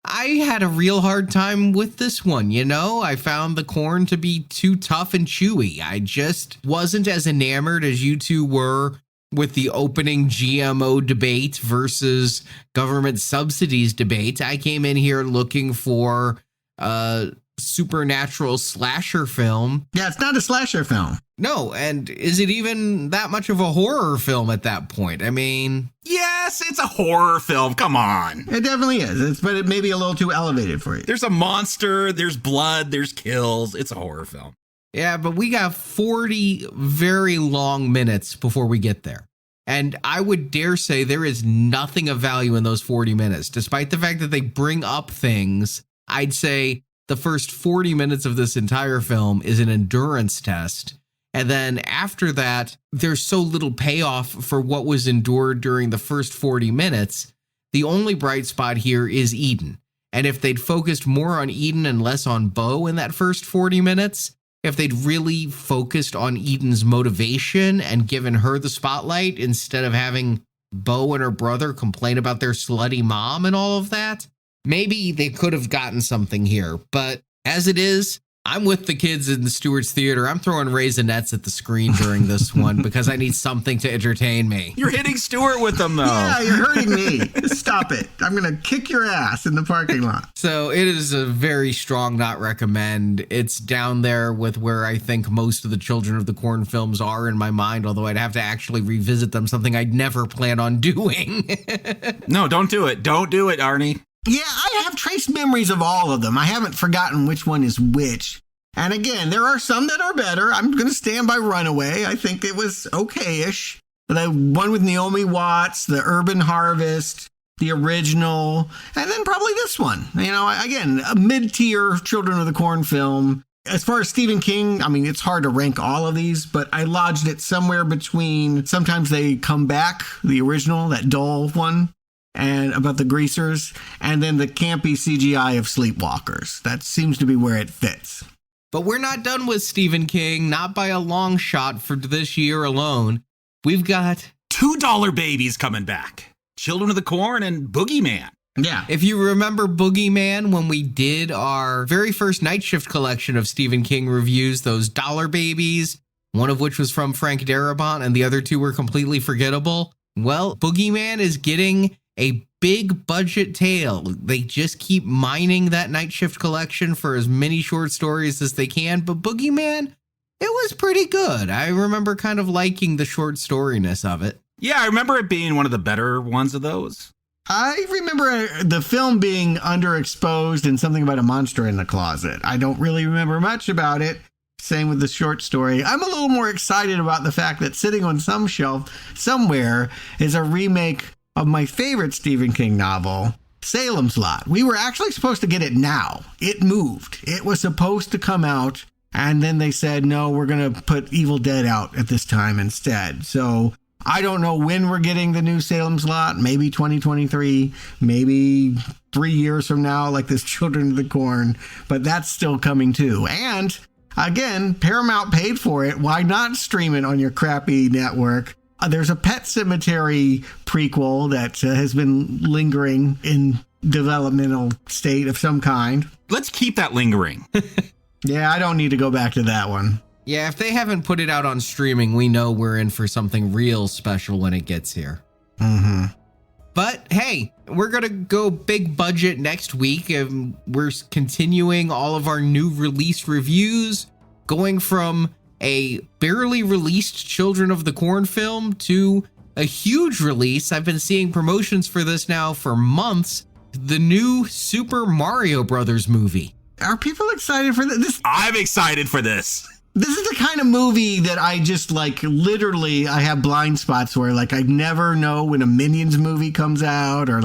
I had a real hard time with this one, I found the corn to be too tough and chewy. I just wasn't as enamored as you two were with the opening GMO debate versus government subsidies debate. I came in here looking for a supernatural slasher film. Yeah, it's not a slasher film. No, and is it even that much of a horror film at that point? I mean... Yes, it's a horror film. Come on. It definitely is. But it may be a little too elevated for you. There's a monster, there's blood, there's kills. It's a horror film. Yeah, but we got 40 very long minutes before we get there. And I would dare say there is nothing of value in those 40 minutes. Despite the fact that they bring up things, I'd say the first 40 minutes of this entire film is an endurance test. And then after that, there's so little payoff for what was endured during the first 40 minutes. The only bright spot here is Eden. And if they'd focused more on Eden and less on Bo in that first 40 minutes, if they'd really focused on Eden's motivation and given her the spotlight instead of having Bo and her brother complain about their slutty mom and all of that, maybe they could have gotten something here. But as it is, I'm with the kids in the Stewart's Theater. I'm throwing Raisinets at the screen during this one because I need something to entertain me. You're hitting Stuart with them, though. Yeah, you're hurting me. Stop it. I'm going to kick your ass in the parking lot. So it is a very strong not recommend. It's down there with where I think most of the Children of the Corn films are in my mind, although I'd have to actually revisit them, something I'd never plan on doing. No, don't do it. Don't do it, Arnie. Yeah, I have trace memories of all of them. I haven't forgotten which one is which. And again, there are some that are better. I'm going to stand by Runaway. I think it was okay-ish. The one with Naomi Watts, the Urban Harvest, the original, and then probably this one. Again, a mid-tier Children of the Corn film. As far as Stephen King, I mean, it's hard to rank all of these, but I lodged it somewhere between Sometimes They Come Back, the original, that dull one, and about the greasers, and then the campy CGI of Sleepwalkers. That seems to be where it fits. But we're not done with Stephen King, not by a long shot for this year alone. We've got $2 babies coming back. Children of the Corn and Boogeyman. Yeah. If you remember Boogeyman, when we did our very first Night Shift collection of Stephen King reviews, those dollar babies, one of which was from Frank Darabont and the other two were completely forgettable. Well, Boogeyman is getting a big budget tale. They just keep mining that Night Shift collection for as many short stories as they can. But Boogeyman, it was pretty good. I remember kind of liking the short storyness of it. Yeah, I remember it being one of the better ones of those. I remember the film being underexposed and something about a monster in the closet. I don't really remember much about it. Same with the short story. I'm a little more excited about the fact that sitting on some shelf somewhere is a remake of my favorite Stephen King novel, Salem's Lot. We were actually supposed to get it now. It moved. It was supposed to come out, and then they said, no, we're going to put Evil Dead out at this time instead. So I don't know when we're getting the new Salem's Lot. Maybe 2023, maybe 3 years from now, like this Children of the Corn, but that's still coming too. And again, Paramount paid for it. Why not stream it on your crappy network? There's a Pet Cemetery prequel that has been lingering in developmental state of some kind. Let's keep that lingering. Yeah, I don't need to go back to that one. Yeah, if they haven't put it out on streaming, we know we're in for something real special when it gets here. Mm-hmm. But hey, we're going to go big budget next week. We're continuing all of our new release reviews, going from a barely released Children of the Corn film to a huge release. I've been seeing promotions for this now for months. The new Super Mario Brothers movie. Are people excited for this? I'm excited for this. This is the kind of movie that I just literally, I have blind spots where I never know when a Minions movie comes out or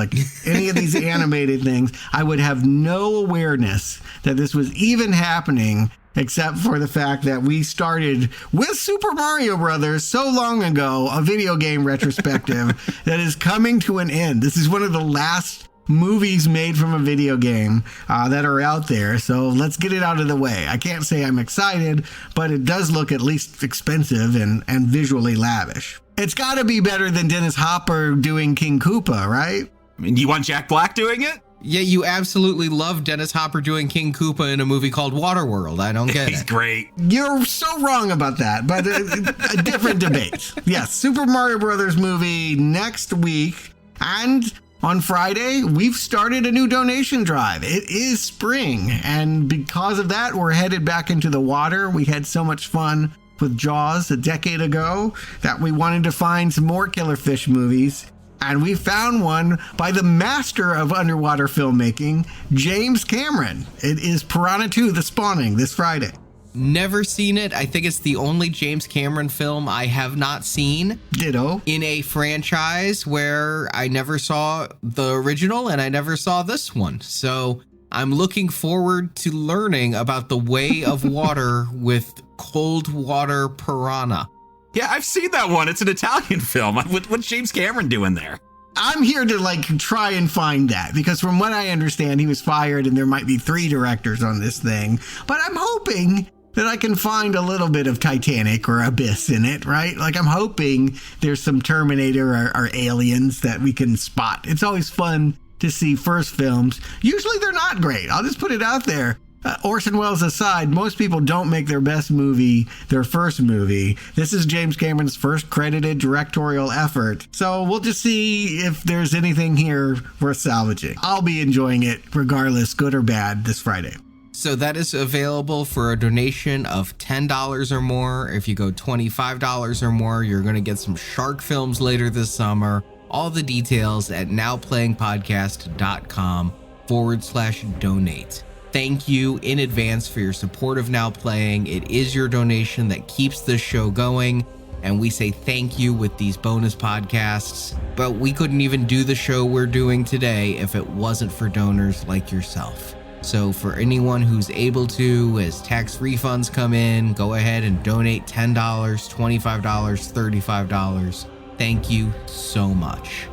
any of these animated things. I would have no awareness that this was even happening, except for the fact that we started with Super Mario Brothers so long ago, a video game retrospective that is coming to an end. This is one of the last movies made from a video game that are out there, so let's get it out of the way. I can't say I'm excited, but it does look at least expensive and visually lavish. It's got to be better than Dennis Hopper doing King Koopa, right? I mean, do you want Jack Black doing it? Yeah, you absolutely love Dennis Hopper doing King Koopa in a movie called Waterworld. I don't get it. He's great. You're so wrong about that, but a different debate. Yes, Super Mario Brothers movie next week, and on Friday, we've started a new donation drive. It is spring, and because of that, we're headed back into the water. We had so much fun with Jaws a decade ago that we wanted to find some more killer fish movies, and we found one by the master of underwater filmmaking, James Cameron. It is Piranha 2: The Spawning this Friday. Never seen it. I think it's the only James Cameron film I have not seen. Ditto. In a franchise where I never saw the original and I never saw this one. So I'm looking forward to learning about the way of water with cold water piranha. Yeah, I've seen that one. It's an Italian film. What's James Cameron doing there? I'm here to try and find that, because from what I understand, he was fired and there might be 3 directors on this thing. But I'm hoping that I can find a little bit of Titanic or Abyss in it, right? I'm hoping there's some Terminator or aliens that we can spot. It's always fun to see first films. Usually they're not great. I'll just put it out there. Orson Welles aside, most people don't make their best movie their first movie. This is James Cameron's first credited directorial effort. So we'll just see if there's anything here worth salvaging. I'll be enjoying it regardless, good or bad, this Friday. So that is available for a donation of $10 or more. If you go $25 or more, you're going to get some shark films later this summer. All the details at nowplayingpodcast.com/donate. Thank you in advance for your support of Now Playing. It is your donation that keeps this show going, and we say thank you with these bonus podcasts. But we couldn't even do the show we're doing today if it wasn't for donors like yourself. So for anyone who's able to, as tax refunds come in, go ahead and donate $10, $25, $35. Thank you so much.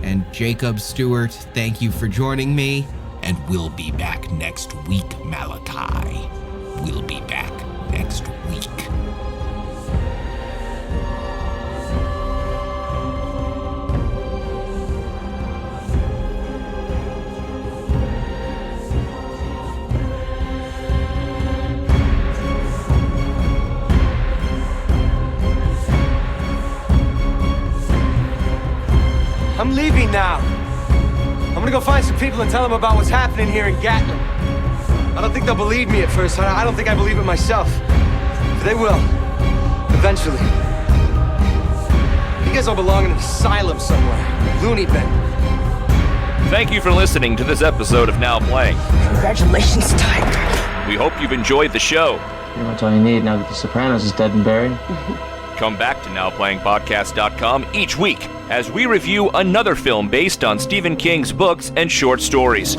And Jakob, Stuart, thank you for joining me. And we'll be back next week, Malachi. We'll be back next week. I'm leaving now. gonna go find some people and tell them about what's happening here in Gatlin. I don't think they'll believe me at first. I don't think I believe it myself. But they will. Eventually. You guys all belong in an asylum somewhere. Loony bin. Thank you for listening to this episode of Now Playing. Congratulations, Tiger. We hope you've enjoyed the show. Pretty much all you need now that The Sopranos is dead and buried. Come back to NowPlayingPodcast.com each week as we review another film based on Stephen King's books and short stories.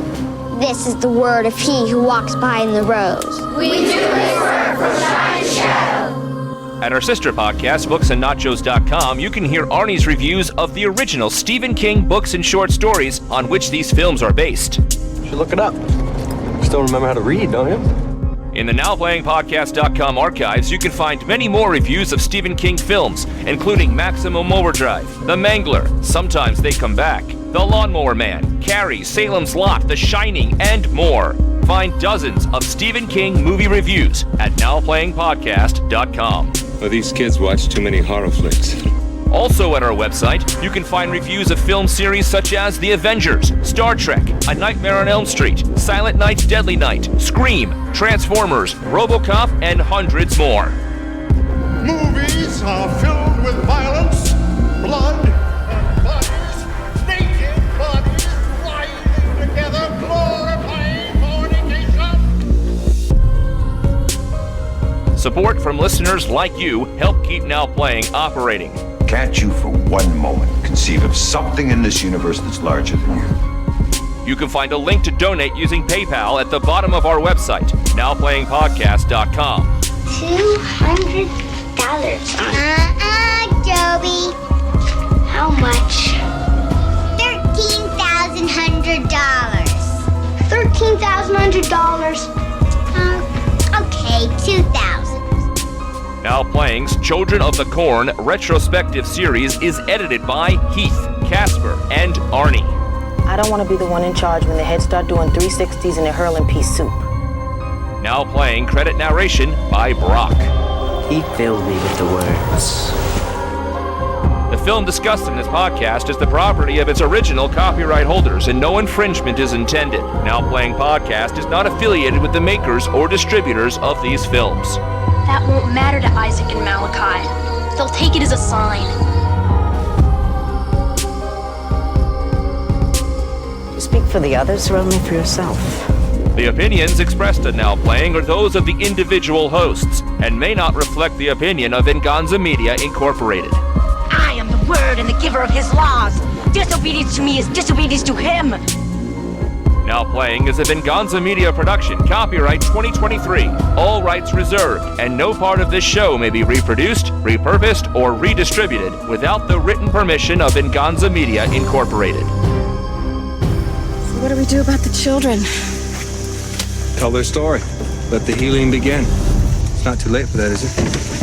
This is the word of he who walks behind the rose. We do his work from shine to shadow. At our sister podcast, booksandnachos.com, you can hear Arnie's reviews of the original Stephen King books and short stories on which these films are based. You should look it up. You still remember how to read, don't you? In the NowPlayingPodcast.com archives, you can find many more reviews of Stephen King films, including Maximum Overdrive, The Mangler, Sometimes They Come Back, The Lawnmower Man, Carrie, Salem's Lot, The Shining, and more. Find dozens of Stephen King movie reviews at NowPlayingPodcast.com. Well, these kids watch too many horror flicks. Also at our website, you can find reviews of film series such as The Avengers, Star Trek, A Nightmare on Elm Street, Silent Night, Deadly Night, Scream, Transformers, RoboCop, and hundreds more. Movies are filled with violence, blood, and bodies, naked bodies writhing together, glorifying fornication. Support from listeners like you help keep Now Playing operating. Can't you for one moment conceive of something in this universe that's larger than you? You can find a link to donate using PayPal at the bottom of our website, NowPlayingPodcast.com. $200 Joby. How much? $13,100. $13,100. Okay, 2,000. Now Playing's Children of the Corn retrospective series is edited by Heath, Casper, and Arnie. I don't want to be the one in charge when the heads start doing 360s and they're hurling pea soup. Now Playing credit narration by Brock. He filled me with the words. The film discussed in this podcast is the property of its original copyright holders, and no infringement is intended. Now Playing Podcast is not affiliated with the makers or distributors of these films. That won't matter to Isaac and Malachi. They'll take it as a sign. Do you speak for the others or only for yourself? The opinions expressed in Now Playing are those of the individual hosts and may not reflect the opinion of Venganza Media Incorporated. I am the word and the giver of his laws. Disobedience to me is disobedience to him. Now Playing is a Venganza Media production, copyright 2023, all rights reserved, and no part of this show may be reproduced, repurposed, or redistributed without the written permission of Venganza Media Incorporated. So what do we do about the children? Tell their story. Let the healing begin. It's not too late for that, is it?